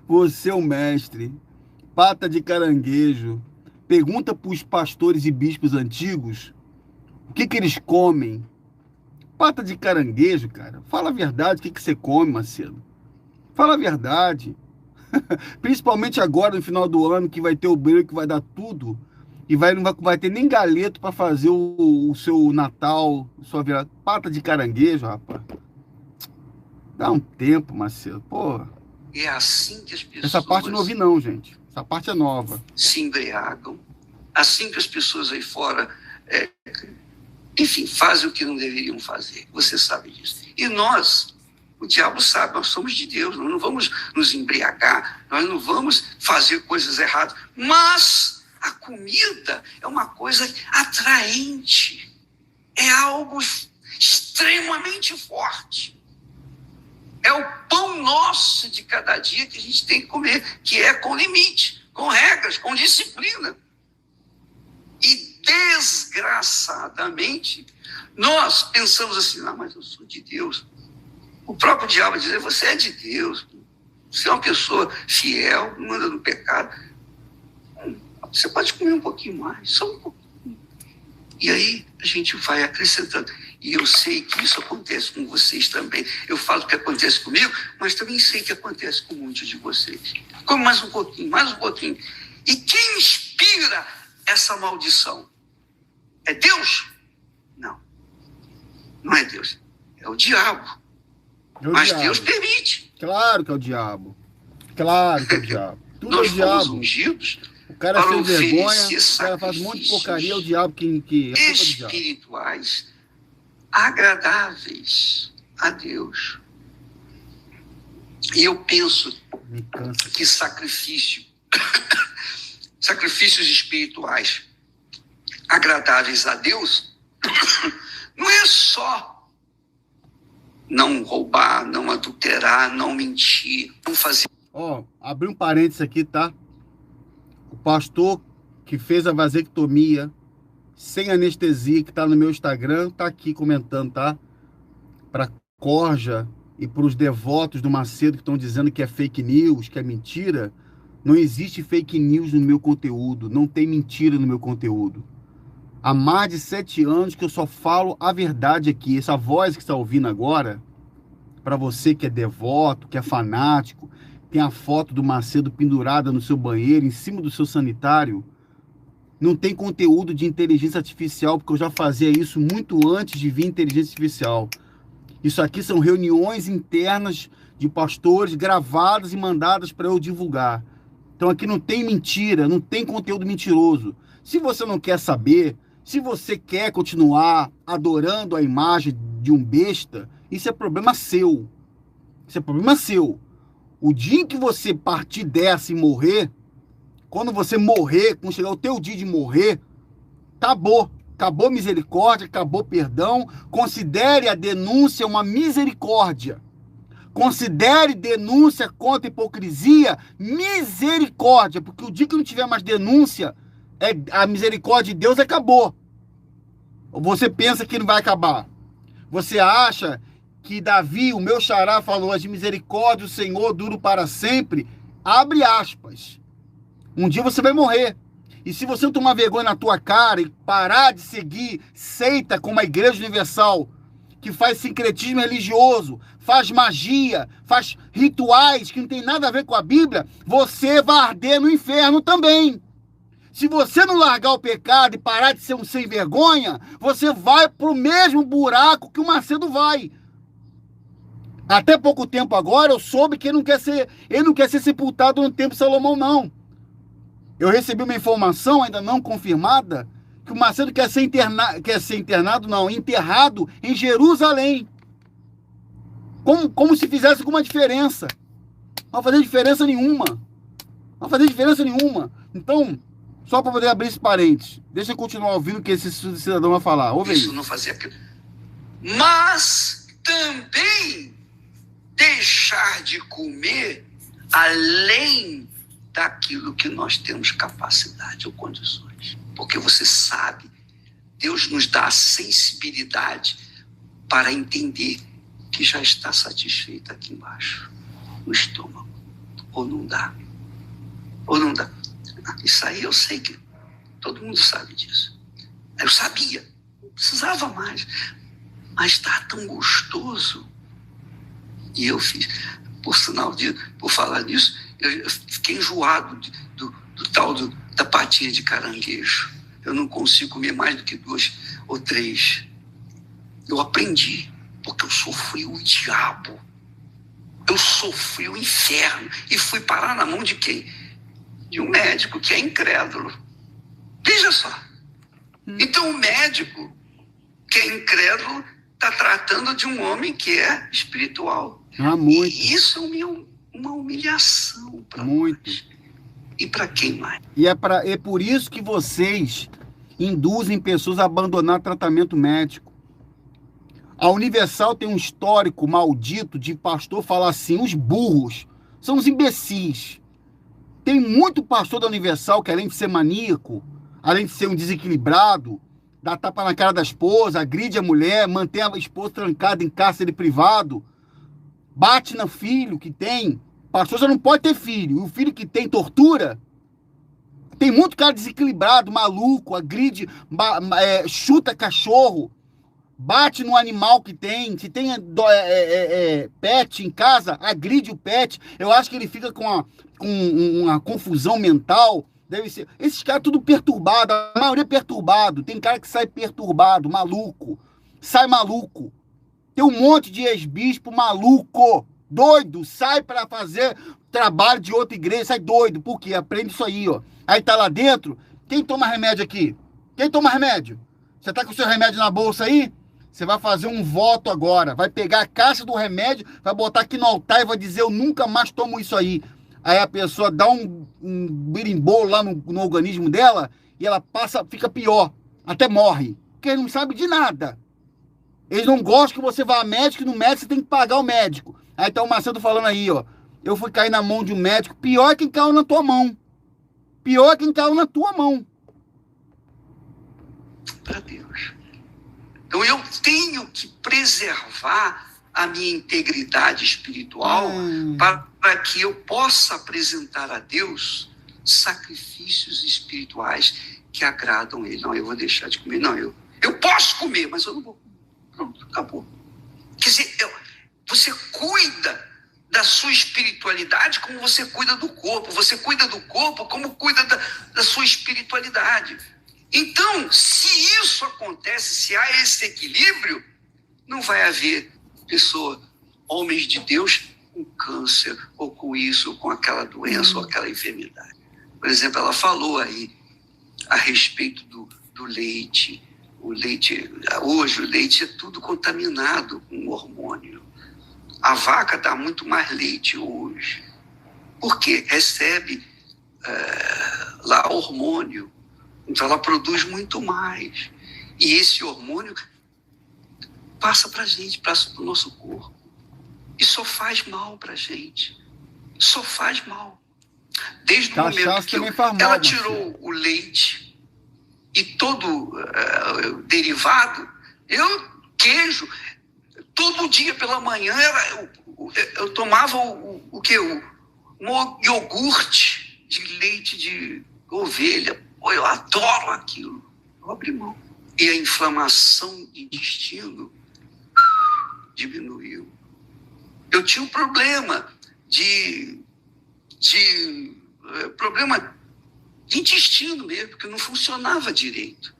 S1: Você é um mestre. Pata de caranguejo. Pergunta para os pastores e bispos antigos o que eles comem. Pata de caranguejo, cara. Fala a verdade, o que você come, Macedo? Fala a verdade. Principalmente agora, no final do ano, que vai ter o brilho, que vai dar tudo. E não vai ter nem galeto para fazer o seu Natal, sua virada. Pata de caranguejo, rapaz. Dá um tempo, Macedo. Porra.
S2: É assim que as pessoas...
S1: Essa parte não ouvi não, gente. Essa parte é nova.
S2: Se embriagam. Assim que as pessoas aí fora, enfim, fazem o que não deveriam fazer. Você sabe disso. E nós, o diabo sabe, nós somos de Deus. Nós não vamos nos embriagar. Nós não vamos fazer coisas erradas. Mas a comida é uma coisa atraente. É algo extremamente forte. É o pão nosso de cada dia que a gente tem que comer, que é com limite, com regras, com disciplina. E, desgraçadamente, nós pensamos assim, não, mas eu sou de Deus. O próprio diabo diz, você é de Deus, você é uma pessoa fiel, não anda no pecado. Você pode comer um pouquinho mais, só um pouquinho. E aí a gente vai acrescentando. E eu sei que isso acontece com vocês também. Eu falo que acontece comigo, mas também sei que acontece com muitos de vocês. Come mais um pouquinho, mais um pouquinho. E quem inspira essa maldição? É Deus? Não. Não é Deus. É o diabo. Mas diabo. Deus permite.
S1: Claro que é o diabo. Claro que é o diabo. Tudo
S2: Nós
S1: é o diabo.
S2: fomos ungidos.
S1: O cara sem vergonha, o cara faz um monte de porcaria, é o diabo que é
S2: espirituais agradáveis a Deus. E eu penso que sacrifícios espirituais agradáveis a Deus não é só não roubar, não adulterar, não mentir, não fazer...
S1: Abri um parênteses aqui, tá? O pastor que fez a vasectomia sem anestesia, que tá no meu Instagram, tá aqui comentando, tá? Para Corja e para os devotos do Macedo que estão dizendo que é fake news, que é mentira. Não existe fake news no meu conteúdo, não tem mentira no meu conteúdo. Há mais de 7 anos que eu só falo a verdade aqui. Essa voz que está ouvindo agora, para você que é devoto, que é fanático, tem a foto do Macedo pendurada no seu banheiro, em cima do seu sanitário, não tem conteúdo de inteligência artificial, porque eu já fazia isso muito antes de vir inteligência artificial. Isso aqui são reuniões internas de pastores gravadas e mandadas para eu divulgar. Então aqui não tem mentira, não tem conteúdo mentiroso. Se você não quer saber, se você quer continuar adorando a imagem de um besta, isso é problema seu. Isso é problema seu. O dia em que você partir dessa e morrer, quando você morrer, quando chegar o teu dia de morrer, acabou. Acabou misericórdia, acabou perdão. Considere a denúncia uma misericórdia. Considere denúncia contra a hipocrisia misericórdia. Porque o dia que não tiver mais denúncia, a misericórdia de Deus acabou. Você pensa que não vai acabar? Você acha que Davi, o meu xará, falou: as misericórdias do Senhor duram para sempre? Abre aspas. Um dia você vai morrer. E se você não tomar vergonha na tua cara e parar de seguir seita como a Igreja Universal, que faz sincretismo religioso, faz magia, faz rituais que não tem nada a ver com a Bíblia, você vai arder no inferno também. Se você não largar o pecado e parar de ser um sem vergonha, você vai pro mesmo buraco que o Macedo vai. Até pouco tempo agora eu soube que ele não quer ser sepultado no templo de Salomão, não. Eu recebi uma informação ainda não confirmada que o Macedo quer ser enterrado em Jerusalém. Como se fizesse alguma diferença. Não vai fazer diferença nenhuma. Não vai fazer diferença nenhuma. Então, só para poder abrir esse parênteses, deixa eu continuar ouvindo o que esse cidadão vai falar. Ouve aí.
S2: Isso não fazia aquilo. Mas também deixar de comer além daquilo que nós temos capacidade ou condições. Porque você sabe, Deus nos dá a sensibilidade para entender que já está satisfeito aqui embaixo, no estômago. Ou não dá. Ou não dá. Isso aí eu sei que todo mundo sabe disso. Eu sabia, não precisava mais. Mas está tão gostoso. E eu fiz, por falar nisso, eu fiquei enjoado do tal da patinha de caranguejo. Eu não consigo comer mais do que 2 ou 3. Eu aprendi, porque eu sofri o diabo. Eu sofri o inferno. E fui parar na mão de quem? De um médico que é incrédulo. Veja só. Então o médico que é incrédulo está tratando de um homem que é espiritual.
S1: Muito.
S2: E isso é uma humilhação para nós. E para quem mais?
S1: E é por isso que vocês induzem pessoas a abandonar tratamento médico. A Universal tem um histórico maldito de pastor falar assim: os burros são os imbecis. Tem muito pastor da Universal que, além de ser maníaco, além de ser um desequilibrado, dá tapa na cara da esposa, agride a mulher, mantém a esposa trancada em cárcere privado, bate no filho que tem. Pastor já não pode ter filho. E o filho que tem tortura. Tem muito cara desequilibrado, maluco, agride, chuta cachorro, bate no animal que tem. Se tem pet em casa, agride o pet. Eu acho que ele fica com uma confusão mental. Deve ser. Esses caras tudo perturbado, a maioria perturbado. Tem cara que sai perturbado, maluco. Sai maluco. Tem um monte de ex-bispo maluco, doido, sai para fazer trabalho de outra igreja, sai doido. Por quê? Aprende isso aí, ó. Aí tá lá dentro. Quem toma remédio aqui? Quem toma remédio? Você tá com o seu remédio na bolsa aí? Você vai fazer um voto agora. Vai pegar a caixa do remédio, vai botar aqui no altar e vai dizer: eu nunca mais tomo isso aí. Aí a pessoa dá um birimbolo lá no organismo dela e ela fica pior, até morre. Porque ele não sabe de nada. Eles não gostam que você vá a médico, e no médico você tem que pagar o médico. Aí tá o Macedo falando aí, ó. Eu fui cair na mão de um médico. Pior é quem caiu na tua mão. Pior é quem caiu na tua mão.
S2: Para Deus. Então eu tenho que preservar a minha integridade espiritual para que eu possa apresentar a Deus sacrifícios espirituais que agradam ele. Não, eu vou deixar de comer. Não, eu posso comer, mas eu não vou comer. Pronto, acabou. Quer dizer, você cuida da sua espiritualidade como você cuida do corpo. Você cuida do corpo como cuida da sua espiritualidade. Então, se isso acontece, se há esse equilíbrio, não vai haver homens de Deus com câncer, ou com isso, ou com aquela doença, ou aquela enfermidade. Por exemplo, ela falou aí a respeito do leite. Hoje o leite é tudo contaminado com hormônio. A vaca dá muito mais leite hoje, porque recebe lá hormônio. Então ela produz muito mais. E esse hormônio passa para a gente, passa para o nosso corpo. E só faz mal para a gente. Só faz mal. Desde o momento que ela tirou o leite e todo derivado, queijo, todo dia pela manhã eu tomava um iogurte de leite de ovelha. Eu adoro aquilo. Eu abri mão. E a inflamação do intestino diminuiu. Eu tinha um problema problema de intestino mesmo, que não funcionava direito.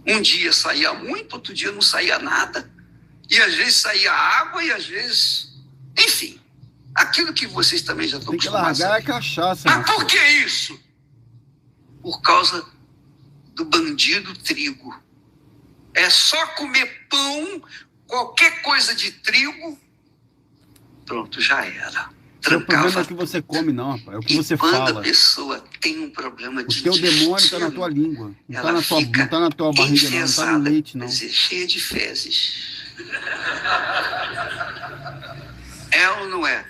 S2: Um dia saía muito, outro dia não saía nada. E às vezes saía água e às vezes... Enfim, aquilo que vocês também já estão acostumados.
S1: Tem que largar a cachaça.
S2: Mas por que isso? Por causa do bandido trigo. É só comer pão, qualquer coisa de trigo, pronto, já era.
S1: O problema é o que você come, não, rapaz. É o que você fala.
S2: Quando a pessoa tem um problema de
S1: intestino, o teu demônio está na tua língua. Não está na tua barriga, não está no leite, não.
S2: Dizer, cheia de fezes. É ou não é?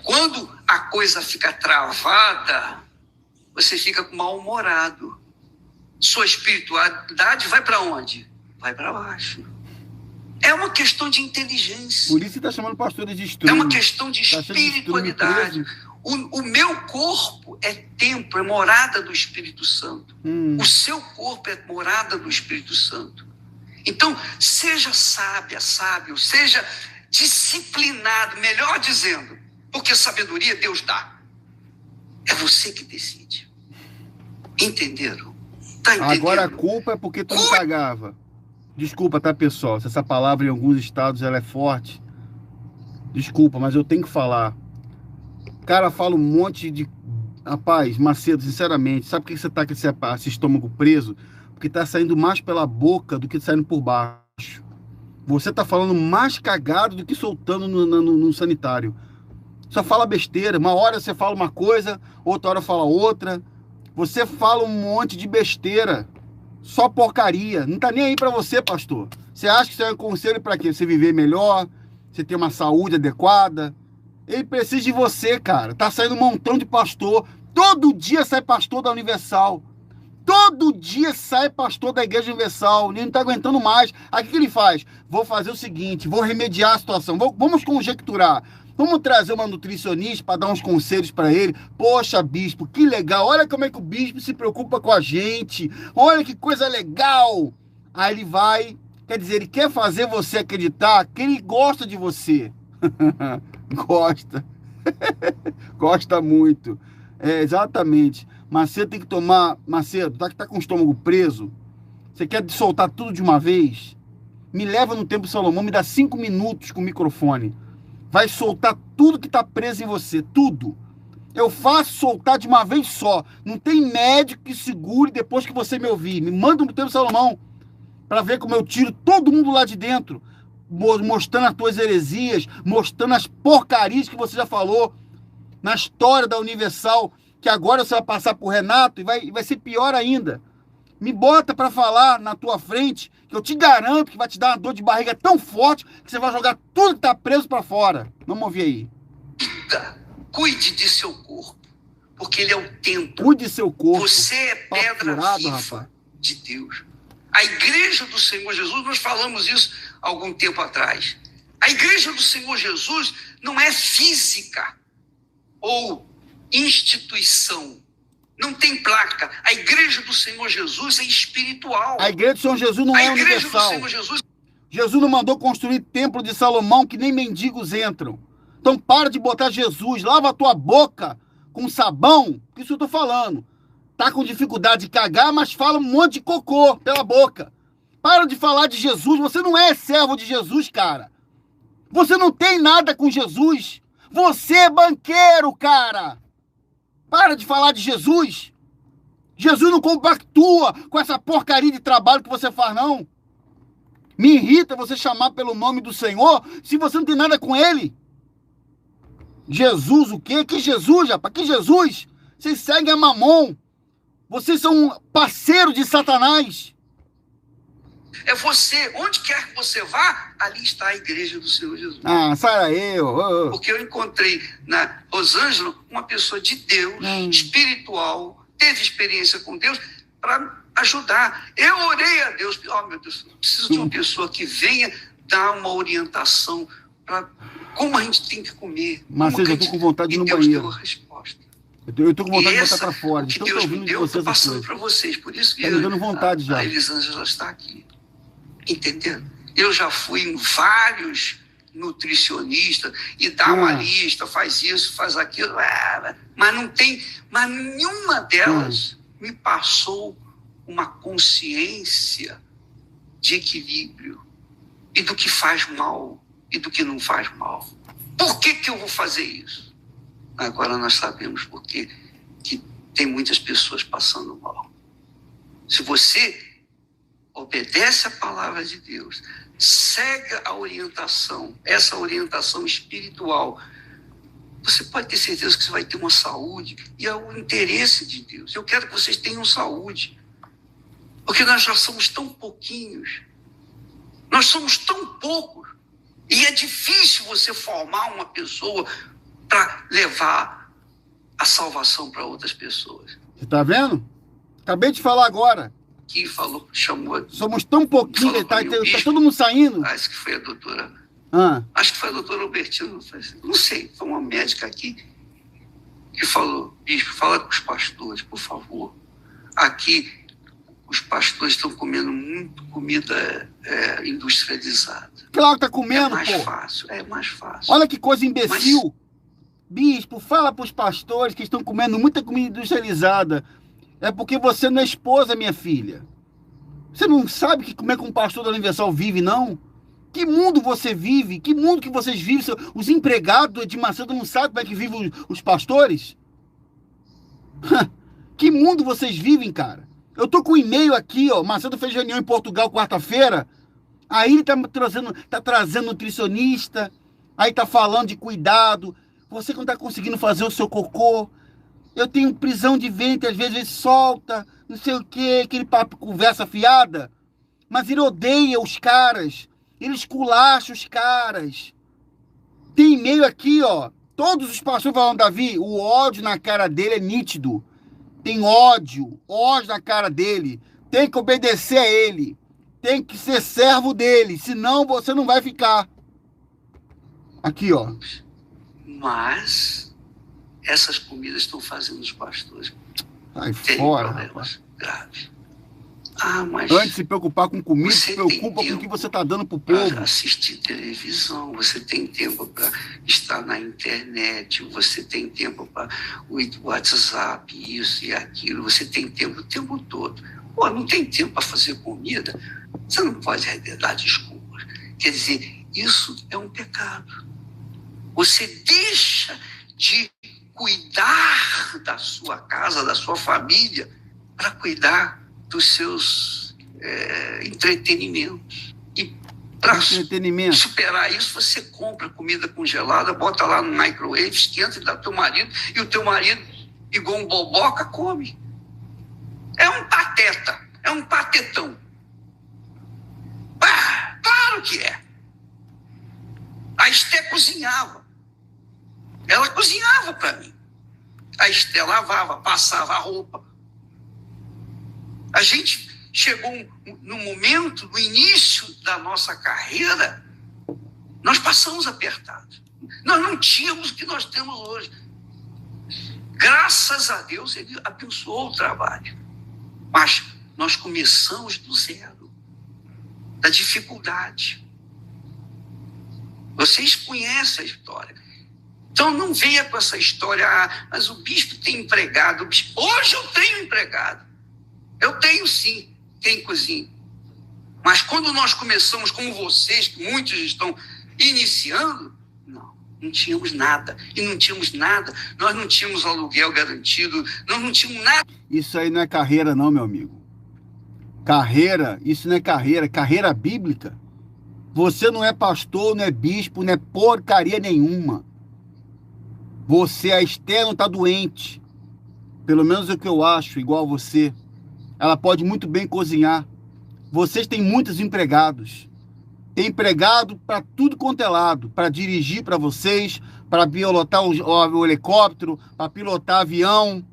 S2: Quando a coisa fica travada, você fica mal-humorado. Sua espiritualidade vai para onde? Vai para baixo. É uma questão de inteligência.
S1: Por isso você está chamando pastores de estrume.
S2: É uma questão de espiritualidade. O meu corpo é templo, é morada do Espírito Santo. O seu corpo é morada do Espírito Santo. Então, seja sábio, seja disciplinado, melhor dizendo, porque sabedoria Deus dá. É você que decide. Entenderam? Tá entendendo?
S1: Agora a culpa é porque tu não cagava. Desculpa, tá, pessoal? Se essa palavra em alguns estados ela é forte. Desculpa, mas eu tenho que falar. Cara, fala um monte de... Rapaz, Macedo, sinceramente, sabe por que você tá com esse estômago preso? Porque tá saindo mais pela boca do que saindo por baixo. Você tá falando mais cagado do que soltando no sanitário. Só fala besteira. Uma hora você fala uma coisa, outra hora fala outra. Você fala um monte de besteira. Só porcaria. Não tá nem aí pra você, pastor. Você acha que isso é um conselho pra quê? Você viver melhor? Você ter uma saúde adequada? Ele precisa de você, cara. Tá saindo um montão de pastor. Todo dia sai pastor da Universal. Todo dia sai pastor da Igreja Universal. Ele não tá aguentando mais. Aí o que ele faz? Vou fazer o seguinte, vou remediar a situação. Vamos conjecturar. Vamos trazer uma nutricionista para dar uns conselhos para ele. Poxa, bispo, que legal. Olha como é que o bispo se preocupa com a gente. Olha que coisa legal. Aí ele vai, quer dizer, ele quer fazer você acreditar que ele gosta de você. Gosta. Gosta muito. É, exatamente. Macedo tem que tomar... Macedo, tá com o estômago preso? Você quer soltar tudo de uma vez? Me leva no Templo Salomão, me dá 5 minutos com o microfone. Vai soltar tudo que está preso em você, tudo. Eu faço soltar de uma vez só. Não tem médico que segure depois que você me ouvir. Me manda no Templo Salomão para ver como eu tiro todo mundo lá de dentro, mostrando as tuas heresias, mostrando as porcarias que você já falou na história da Universal, que agora você vai passar por Renato e vai ser pior ainda. Me bota para falar na tua frente, que eu te garanto que vai te dar uma dor de barriga tão forte que você vai jogar tudo que tá preso para fora. Vamos ouvir aí.
S2: Cuide de seu corpo, porque ele é o templo.
S1: Cuide de seu corpo.
S2: Você é pedra viva de Deus. A igreja do Senhor Jesus, nós falamos isso há algum tempo atrás. A igreja do Senhor Jesus não é física ou instituição. não tem placa. A igreja do Senhor Jesus é espiritual.
S1: A igreja do Senhor Jesus não é universal. A igreja do Senhor Jesus... Jesus não mandou construir templo de Salomão que nem mendigos entram. Então para de botar Jesus, lava a tua boca com sabão, que isso eu tô falando. Tá com dificuldade de cagar, mas fala um monte de cocô pela boca. Para de falar de Jesus, você não é servo de Jesus, cara. Você não tem nada com Jesus. Você é banqueiro, cara. Para de falar de Jesus. Jesus não compactua com essa porcaria de trabalho que você faz, não. Me irrita você chamar pelo nome do Senhor se você não tem nada com ele. Jesus o quê? Que Jesus, rapaz? Que Jesus? Vocês seguem a Mamon. Vocês são um parceiro de Satanás.
S2: É você. Onde quer que você vá, ali está a igreja do Senhor Jesus.
S1: Ah, sai aí.
S2: Porque eu encontrei na Rosângela uma pessoa de Deus, espiritual, teve experiência com Deus, para ajudar. Eu orei a Deus, meu Deus, eu preciso de uma pessoa que venha dar uma orientação para como a gente tem que comer.
S1: Mas eu estou com vontade de ir no
S2: Deus
S1: banheiro.
S2: Deu a resposta.
S1: Eu estou com vontade de botar para fora.
S2: Que Deus me deu, eu estou passando para vocês. Por isso que
S1: me dando vontade já.
S2: A Elisângela está aqui. Entendendo? Eu já fui em vários nutricionistas e dá uma lista, faz isso, faz aquilo, mas não tem, mas nenhuma delas me passou uma consciência de equilíbrio e do que faz mal e do que não faz mal. Por que eu vou fazer isso? Agora nós sabemos por que tem muitas pessoas passando mal. Se você obedece a palavra de Deus, segue a orientação, essa orientação espiritual, você pode ter certeza que você vai ter uma saúde, e é o interesse de Deus. Eu quero que vocês tenham saúde, porque nós já somos tão pouquinhos, nós somos tão poucos, e é difícil você formar uma pessoa para levar a salvação para outras pessoas.
S1: Você está vendo? Acabei de falar agora.
S2: Que falou, chamou. Somos
S1: tão pouquinhos, tá todo mundo saindo.
S2: Acho que foi a doutora. Acho que foi a doutora Albertina, não sei, foi uma médica aqui que falou, bispo, fala com os pastores, por favor. Aqui, os pastores estão comendo muito comida industrializada.
S1: Claro que tá comendo,
S2: é mais fácil.
S1: Olha que coisa imbecil. Bispo, fala para os pastores que estão comendo muita comida industrializada. É porque você não é esposa, minha filha. Você não sabe como é que um pastor da Universal vive, não? Que mundo você vive? Que mundo que vocês vivem? Os empregados de Macedo não sabem como é que vivem os pastores? Que mundo vocês vivem, cara? Eu tô com um e-mail aqui, ó. Macedo fez reunião em Portugal quarta-feira. Aí ele tá trazendo nutricionista. Aí tá falando de cuidado. Você que não tá conseguindo fazer o seu cocô. Eu tenho prisão de ventre, às vezes ele solta, não sei o quê, aquele papo, conversa fiada. Mas ele odeia os caras, ele esculacha os caras. Tem e-mail aqui, ó. Todos os pastores falam, Davi, o ódio na cara dele é nítido. Tem ódio na cara dele. Tem que obedecer a ele. Tem que ser servo dele, senão você não vai ficar. Aqui, ó.
S2: Mas essas comidas estão fazendo os pastores
S1: terem problemas
S2: graves.
S1: Mas antes de se preocupar com comida, se preocupa com o que você está dando para o povo.
S2: Para assistir televisão, você tem tempo para estar na internet, você tem tempo para o WhatsApp, isso e aquilo, você tem tempo o tempo todo. Não tem tempo para fazer comida, você não pode dar desculpas. Quer dizer, isso é um pecado. Você deixa de cuidar da sua casa, da sua família, para cuidar dos seus entretenimentos. E para superar isso, você compra comida congelada, bota lá no microwave, esquenta e dá pro teu marido, e o teu marido, igual um boboca, come. É um pateta, é um patetão. Claro que é. A Esté cozinhava. Ela cozinhava para mim. A Esté lavava, passava a roupa. A gente chegou no momento, no início da nossa carreira, nós passamos apertados. Nós não tínhamos o que nós temos hoje. Graças a Deus, ele abençoou o trabalho. Mas nós começamos do zero, da dificuldade. Vocês conhecem a história. Então não venha com essa história, mas o bispo tem empregado. Hoje eu tenho empregado. Eu tenho sim, tem cozinha. Mas quando nós começamos, como vocês, que muitos estão iniciando, não tínhamos nada. E não tínhamos nada. Nós não tínhamos aluguel garantido, nós não tínhamos nada.
S1: Isso aí não é carreira não, meu amigo. Carreira, isso não é carreira. Carreira bíblica. Você não é pastor, não é bispo, não é porcaria nenhuma. Você, a Esther, não está doente. Pelo menos é o que eu acho, igual a você. Ela pode muito bem cozinhar. Vocês têm muitos empregados. Tem empregado para tudo quanto é lado. Para dirigir para vocês, para pilotar o helicóptero, para pilotar avião.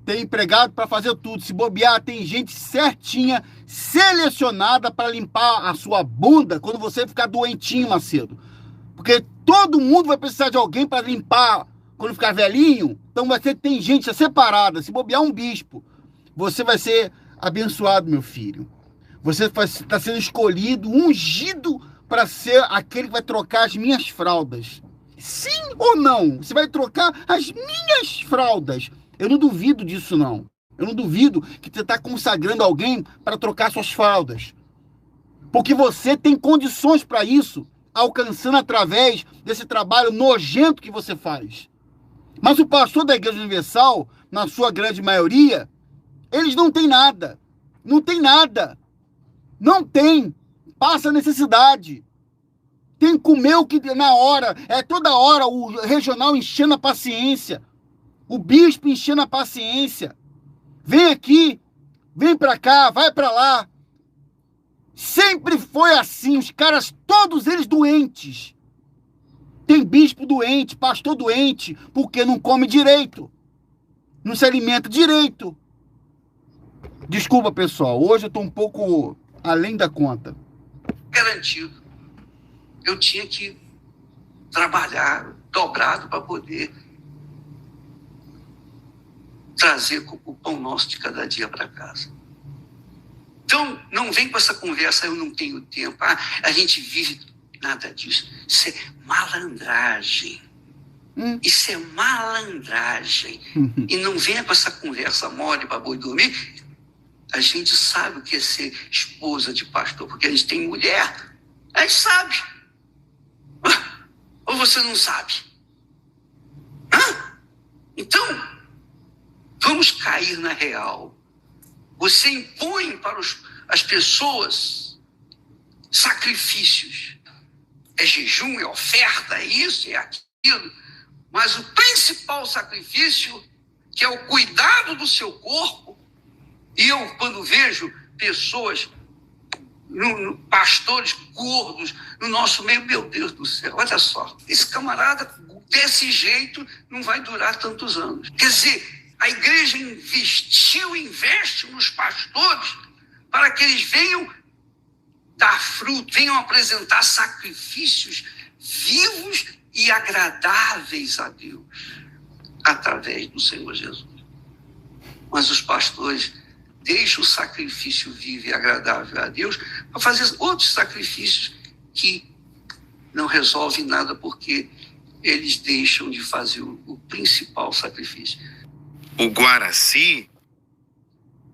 S1: Tem empregado para fazer tudo. Se bobear, tem gente certinha, selecionada para limpar a sua bunda quando você ficar doentinho, Macedo. Porque todo mundo vai precisar de alguém para limpar quando ficar velhinho. Então tem gente separada. Se bobear um bispo, você vai ser abençoado, meu filho. Você está sendo escolhido, ungido para ser aquele que vai trocar as minhas fraldas. Sim ou não? Você vai trocar as minhas fraldas. Eu não duvido disso, não. Eu não duvido que você está consagrando alguém para trocar suas fraldas. Porque você tem condições para isso, alcançando através desse trabalho nojento que você faz. Mas o pastor da Igreja Universal, na sua grande maioria, eles não têm nada. Não tem nada. Não tem. Passa necessidade. Tem que comer o que na hora. É toda hora o regional enchendo a paciência. O bispo enchendo a paciência. Vem aqui, vem pra cá, vai pra lá. Sempre foi assim. Os caras, todos eles doentes. Tem bispo doente, pastor doente, porque não come direito. Não se alimenta direito. Desculpa, pessoal. Hoje eu tô um pouco além da conta.
S2: Garantido. Eu tinha que trabalhar dobrado para poder trazer o pão nosso de cada dia para casa. Então, não vem com essa conversa, eu não tenho tempo, a gente vive, nada disso. Isso é malandragem. Isso é malandragem. E não venha com essa conversa mole para boi dormir. A gente sabe o que é ser esposa de pastor, porque a gente tem mulher. A gente sabe. Ou você não sabe? Então, vamos cair na real. Você impõe para as pessoas sacrifícios. É jejum, é oferta, é isso, é aquilo. Mas o principal sacrifício, que é o cuidado do seu corpo, e eu, quando vejo pessoas, pastores gordos no nosso meio, meu Deus do céu, olha só, esse camarada desse jeito não vai durar tantos anos. Quer dizer, a igreja investe nos pastores para que eles venham dar fruto, venham apresentar sacrifícios vivos e agradáveis a Deus, através do Senhor Jesus. Mas os pastores deixam o sacrifício vivo e agradável a Deus para fazer outros sacrifícios que não resolvem nada, porque eles deixam de fazer o principal sacrifício.
S4: O Guaraci.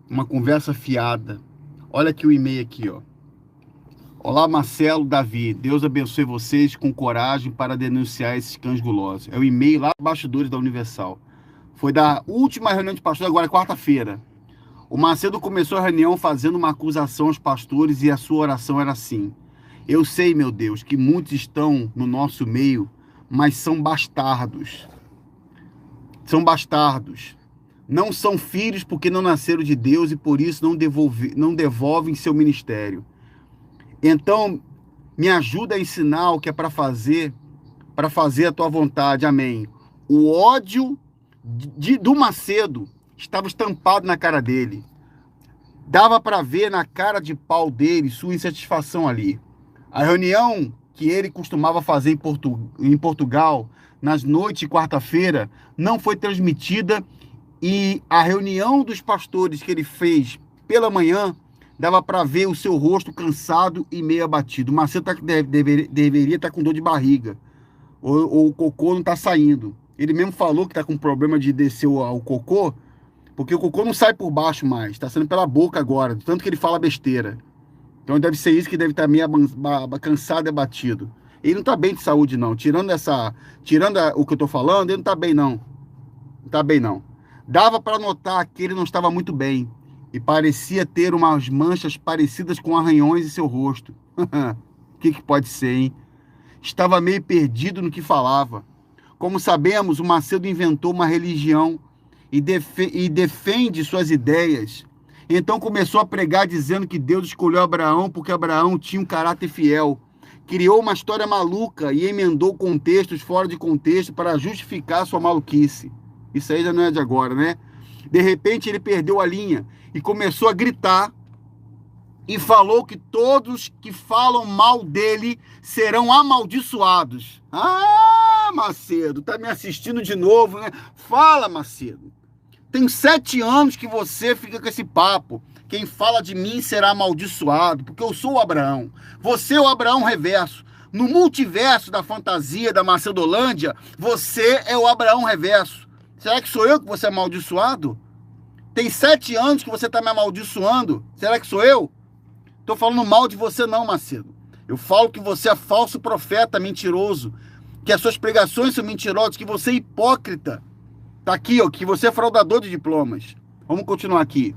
S1: Uma conversa fiada. Olha aqui o e-mail aqui, ó. Olá, Marcelo, Davi. Deus abençoe vocês com coragem para denunciar esses cães gulosos. É o e-mail lá dos bastidores da Universal. Foi da última reunião de pastores, agora quarta-feira. O Macedo começou a reunião fazendo uma acusação aos pastores e a sua oração era assim: eu sei, meu Deus, que muitos estão no nosso meio, mas são bastardos. São bastardos. Não são filhos porque não nasceram de Deus e por isso não devolvem seu ministério. Então, me ajuda a ensinar o que é para fazer a tua vontade. Amém. O ódio do Macedo estava estampado na cara dele. Dava para ver na cara de pau dele sua insatisfação ali. A reunião que ele costumava fazer em Portugal, nas noites de quarta-feira, não foi transmitida, e a reunião dos pastores que ele fez pela manhã, dava para ver o seu rosto cansado e meio abatido. O Macedo deveria estar com dor de barriga, ou o cocô não está saindo. Ele mesmo falou que está com problema de descer o cocô, porque o cocô não sai por baixo mais, está saindo pela boca agora, tanto que ele fala besteira. Então deve ser isso, que deve estar meio cansado e abatido. Ele não está bem de saúde, não. Tirando o que eu estou falando, ele não está bem, não. Não está bem, não. Dava para notar que ele não estava muito bem e parecia ter umas manchas parecidas com arranhões em seu rosto. O que pode ser, hein? Estava meio perdido no que falava. Como sabemos, o Macedo inventou uma religião e defende suas ideias. Então começou a pregar dizendo que Deus escolheu Abraão porque Abraão tinha um caráter fiel. Criou uma história maluca e emendou contextos fora de contexto para justificar sua maluquice. Isso aí já não é de agora, né? De repente ele perdeu a linha e começou a gritar e falou que todos que falam mal dele serão amaldiçoados. Ah, Macedo, tá me assistindo de novo, né? Fala, Macedo. Tem 7 anos que você fica com esse papo. Quem fala de mim será amaldiçoado, porque eu sou o Abraão. Você é o Abraão reverso. No multiverso da fantasia da Macedolândia, você é o Abraão reverso. Será que sou eu que você é amaldiçoado? Tem 7 anos que você está me amaldiçoando. Será que sou eu? Estou falando mal de você não, Macedo. Eu falo que você é falso profeta, mentiroso. Que as suas pregações são mentirosas, que você é hipócrita. Tá aqui, ó, que você é fraudador de diplomas. Vamos continuar aqui.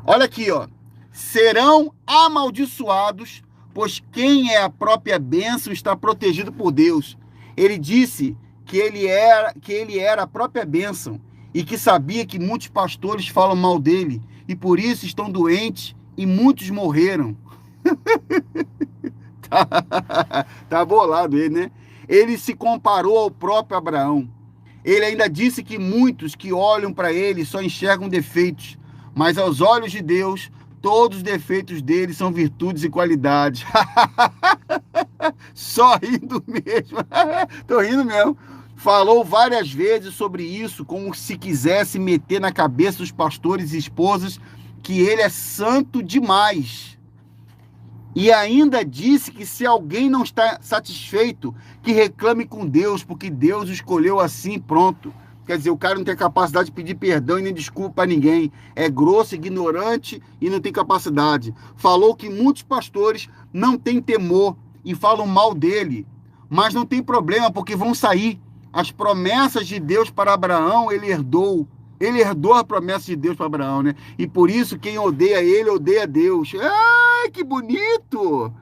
S1: Olha aqui, ó. Serão amaldiçoados, pois quem é a própria bênção está protegido por Deus. Ele disse que ele era a própria bênção e que sabia que muitos pastores falam mal dele e por isso estão doentes e muitos morreram. Tá bolado ele, né? Ele se comparou ao próprio Abraão. Ele ainda disse que muitos que olham para ele só enxergam defeitos, mas aos olhos de Deus, todos os defeitos dele são virtudes e qualidades. Só rindo mesmo. Tô rindo mesmo. Falou várias vezes sobre isso, como se quisesse meter na cabeça dos pastores e esposas que ele é santo demais. E ainda disse que se alguém não está satisfeito, que reclame com Deus, porque Deus o escolheu assim, pronto. Quer dizer, o cara não tem capacidade de pedir perdão e nem desculpa a ninguém. É grosso, ignorante e não tem capacidade. Falou que muitos pastores não têm temor e falam mal dele. Mas não tem problema, porque vão sair. As promessas de Deus para Abraão, ele herdou. Ele herdou a promessa de Deus para Abraão, né? E por isso, quem odeia ele, odeia Deus. Ai, que bonito!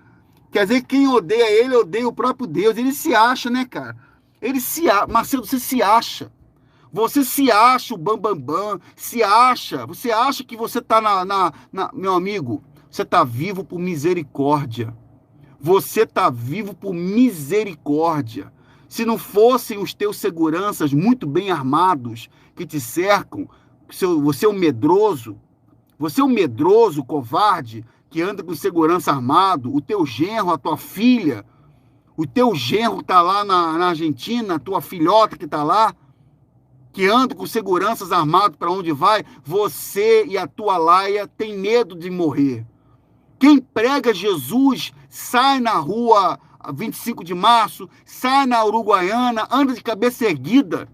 S1: Quer dizer, quem odeia ele, odeia o próprio Deus. Ele se acha, né, cara? Ele se acha. Marcelo, você se acha. Você se acha o bambambam. Se acha. Você acha que você tá meu amigo, você tá vivo por misericórdia. Você tá vivo por misericórdia. Se não fossem os teus seguranças muito bem armados que te cercam, você é um medroso, covarde, que anda com segurança armado, o teu genro, a tua filha, o teu genro que está lá na Argentina, a tua filhota que está lá, que anda com seguranças armados para onde vai, você e a tua laia tem medo de morrer. Quem prega Jesus sai na rua 25 de março, sai na Uruguaiana, anda de cabeça erguida,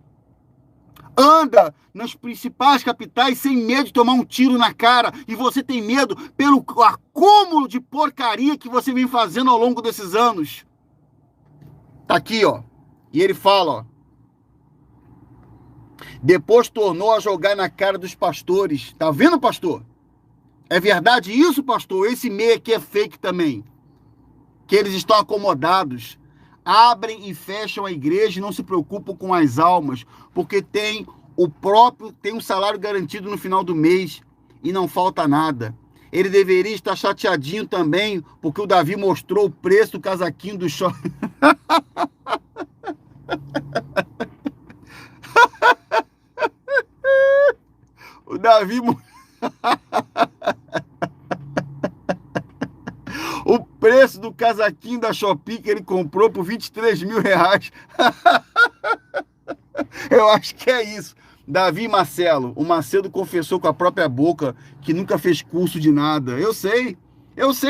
S1: anda nas principais capitais sem medo de tomar um tiro na cara, e você tem medo pelo acúmulo de porcaria que você vem fazendo ao longo desses anos. Tá aqui, ó. E ele fala, ó. Depois tornou a jogar na cara dos pastores. Tá vendo, pastor? É verdade isso, pastor? Esse meio aqui é fake também. Que eles estão acomodados, abrem e fecham a igreja e não se preocupam com as almas, porque tem um salário garantido no final do mês e não falta nada. Ele deveria estar chateadinho também, porque o Davi mostrou o preço do casaquinho do shopping. O Davi... preço do casaquinho da Shopee que ele comprou por 23 mil reais. Eu acho que é isso. Davi e Marcelo, o Macedo confessou com a própria boca que nunca fez curso de nada. Eu sei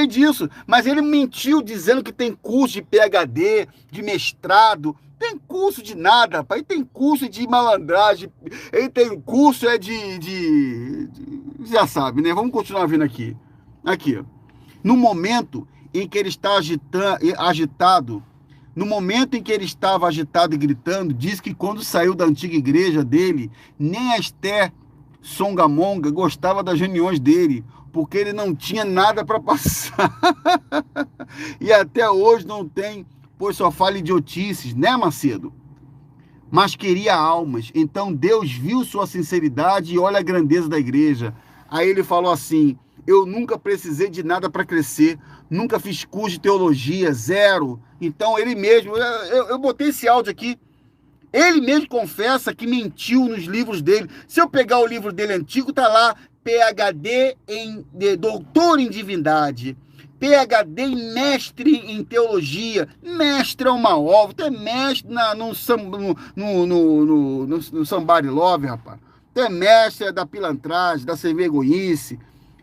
S1: disso, mas ele mentiu dizendo que tem curso de PhD, de mestrado. Tem curso de nada, rapaz. Ele tem curso de malandragem, ele tem curso já sabe, né? Vamos continuar vendo aqui. Aqui, no momento em que ele está agitado, no momento em que ele estava agitado e gritando, diz que quando saiu da antiga igreja dele, nem a Esther Songamonga gostava das reuniões dele, porque ele não tinha nada para passar. E até hoje não tem, pois só fala idiotices, né, Macedo? Mas queria almas. Então Deus viu sua sinceridade e olha a grandeza da igreja. Aí ele falou assim: eu nunca precisei de nada para crescer, nunca fiz curso de teologia, zero. Então ele mesmo, eu botei esse áudio aqui, ele mesmo confessa que mentiu nos livros dele. Se eu pegar o livro dele antigo, tá lá, PhD doutor em divindade, PhD em mestre em teologia. Mestre é uma obra, tu é mestre no Somebody Love, rapaz. Tu é mestre da pilantragem, da sem vergonhice.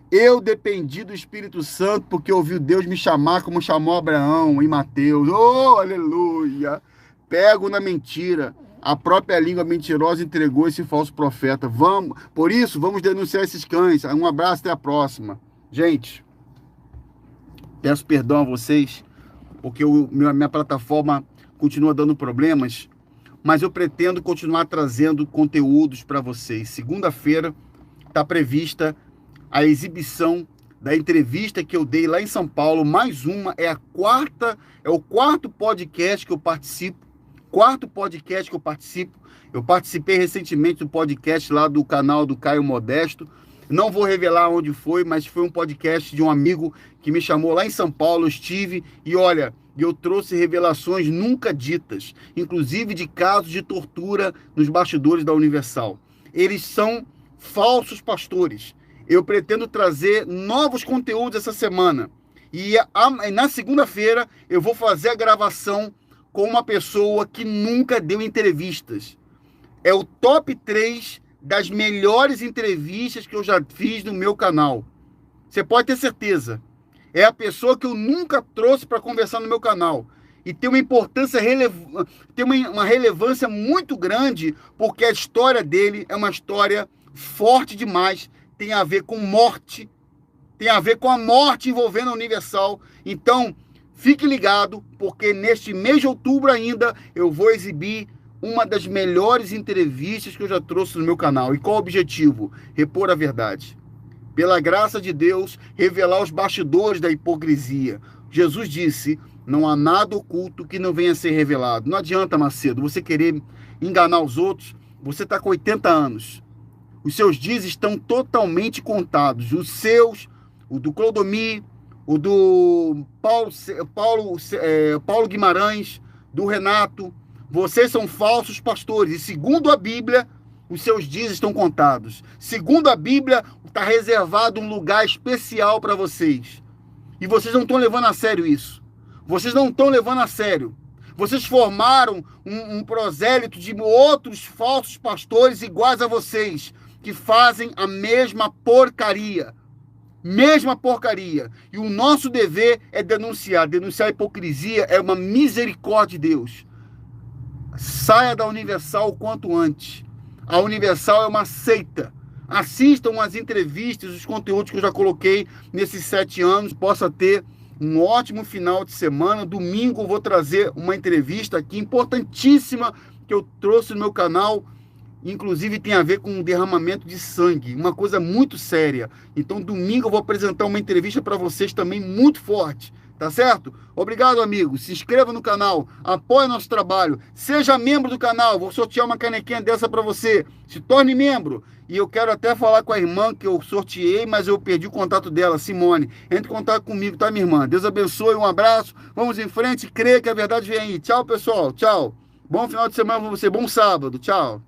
S1: Eu dependi do Espírito Santo porque ouvi Deus me chamar como chamou Abraão em Mateus. Oh, aleluia! Pego na mentira. A própria língua mentirosa entregou esse falso profeta. Por isso, vamos denunciar esses cães. Um abraço, até a próxima. Gente, peço perdão a vocês, porque minha plataforma continua dando problemas, mas eu pretendo continuar trazendo conteúdos para vocês. Segunda-feira está prevista a exibição da entrevista que eu dei lá em São Paulo. Mais uma, é o quarto podcast que eu participo. Eu participei recentemente do podcast lá do canal do Caio Modesto. Não vou revelar onde foi, mas foi um podcast de um amigo que me chamou lá em São Paulo. Eu estive e olha, eu trouxe revelações nunca ditas, inclusive de casos de tortura nos bastidores da Universal. Eles são falsos pastores. Eu pretendo trazer novos conteúdos essa semana. E na segunda-feira eu vou fazer a gravação com uma pessoa que nunca deu entrevistas. É o top 3 das melhores entrevistas que eu já fiz no meu canal. Você pode ter certeza. É a pessoa que eu nunca trouxe para conversar no meu canal. E tem uma importância, tem uma relevância muito grande, porque a história dele é uma história forte demais. Tem a ver com morte, tem a ver com a morte envolvendo a Universal. Então, fique ligado, porque neste mês de outubro ainda eu vou exibir uma das melhores entrevistas que eu já trouxe no meu canal. E qual o objetivo? Repor a verdade. Pela graça de Deus, revelar os bastidores da hipocrisia. Jesus disse: não há nada oculto que não venha a ser revelado. Não adianta, Macedo, você querer enganar os outros. Você está com 80 anos. Os seus dias estão totalmente contados. Os seus, o do Clodomir, o do Paulo Guimarães, do Renato. Vocês são falsos pastores. E segundo a Bíblia, os seus dias estão contados. Segundo a Bíblia, está reservado um lugar especial para vocês. E vocês não estão levando a sério isso. Vocês não estão levando a sério. Vocês formaram um prosélito de outros falsos pastores iguais a vocês, que fazem a mesma porcaria. Mesma porcaria. E o nosso dever é denunciar. Denunciar a hipocrisia é uma misericórdia de Deus. Saia da Universal o quanto antes. A Universal é uma seita. Assistam as entrevistas, os conteúdos que eu já coloquei nesses 7 anos. Possa ter um ótimo final de semana. Domingo eu vou trazer uma entrevista aqui importantíssima que eu trouxe no meu canal. Inclusive tem a ver com um derramamento de sangue, uma coisa muito séria. Então domingo eu vou apresentar uma entrevista para vocês também muito forte, tá certo? Obrigado, amigo. Se inscreva no canal, apoie nosso trabalho, seja membro do canal. Vou sortear uma canequinha dessa para você. Se torne membro. E eu quero até falar com a irmã que eu sorteei, mas eu perdi o contato dela, Simone. Entre em contato comigo, tá, minha irmã? Deus abençoe, um abraço. Vamos em frente, creia que a verdade vem aí. Tchau, pessoal. Tchau. Bom final de semana para você. Bom sábado. Tchau.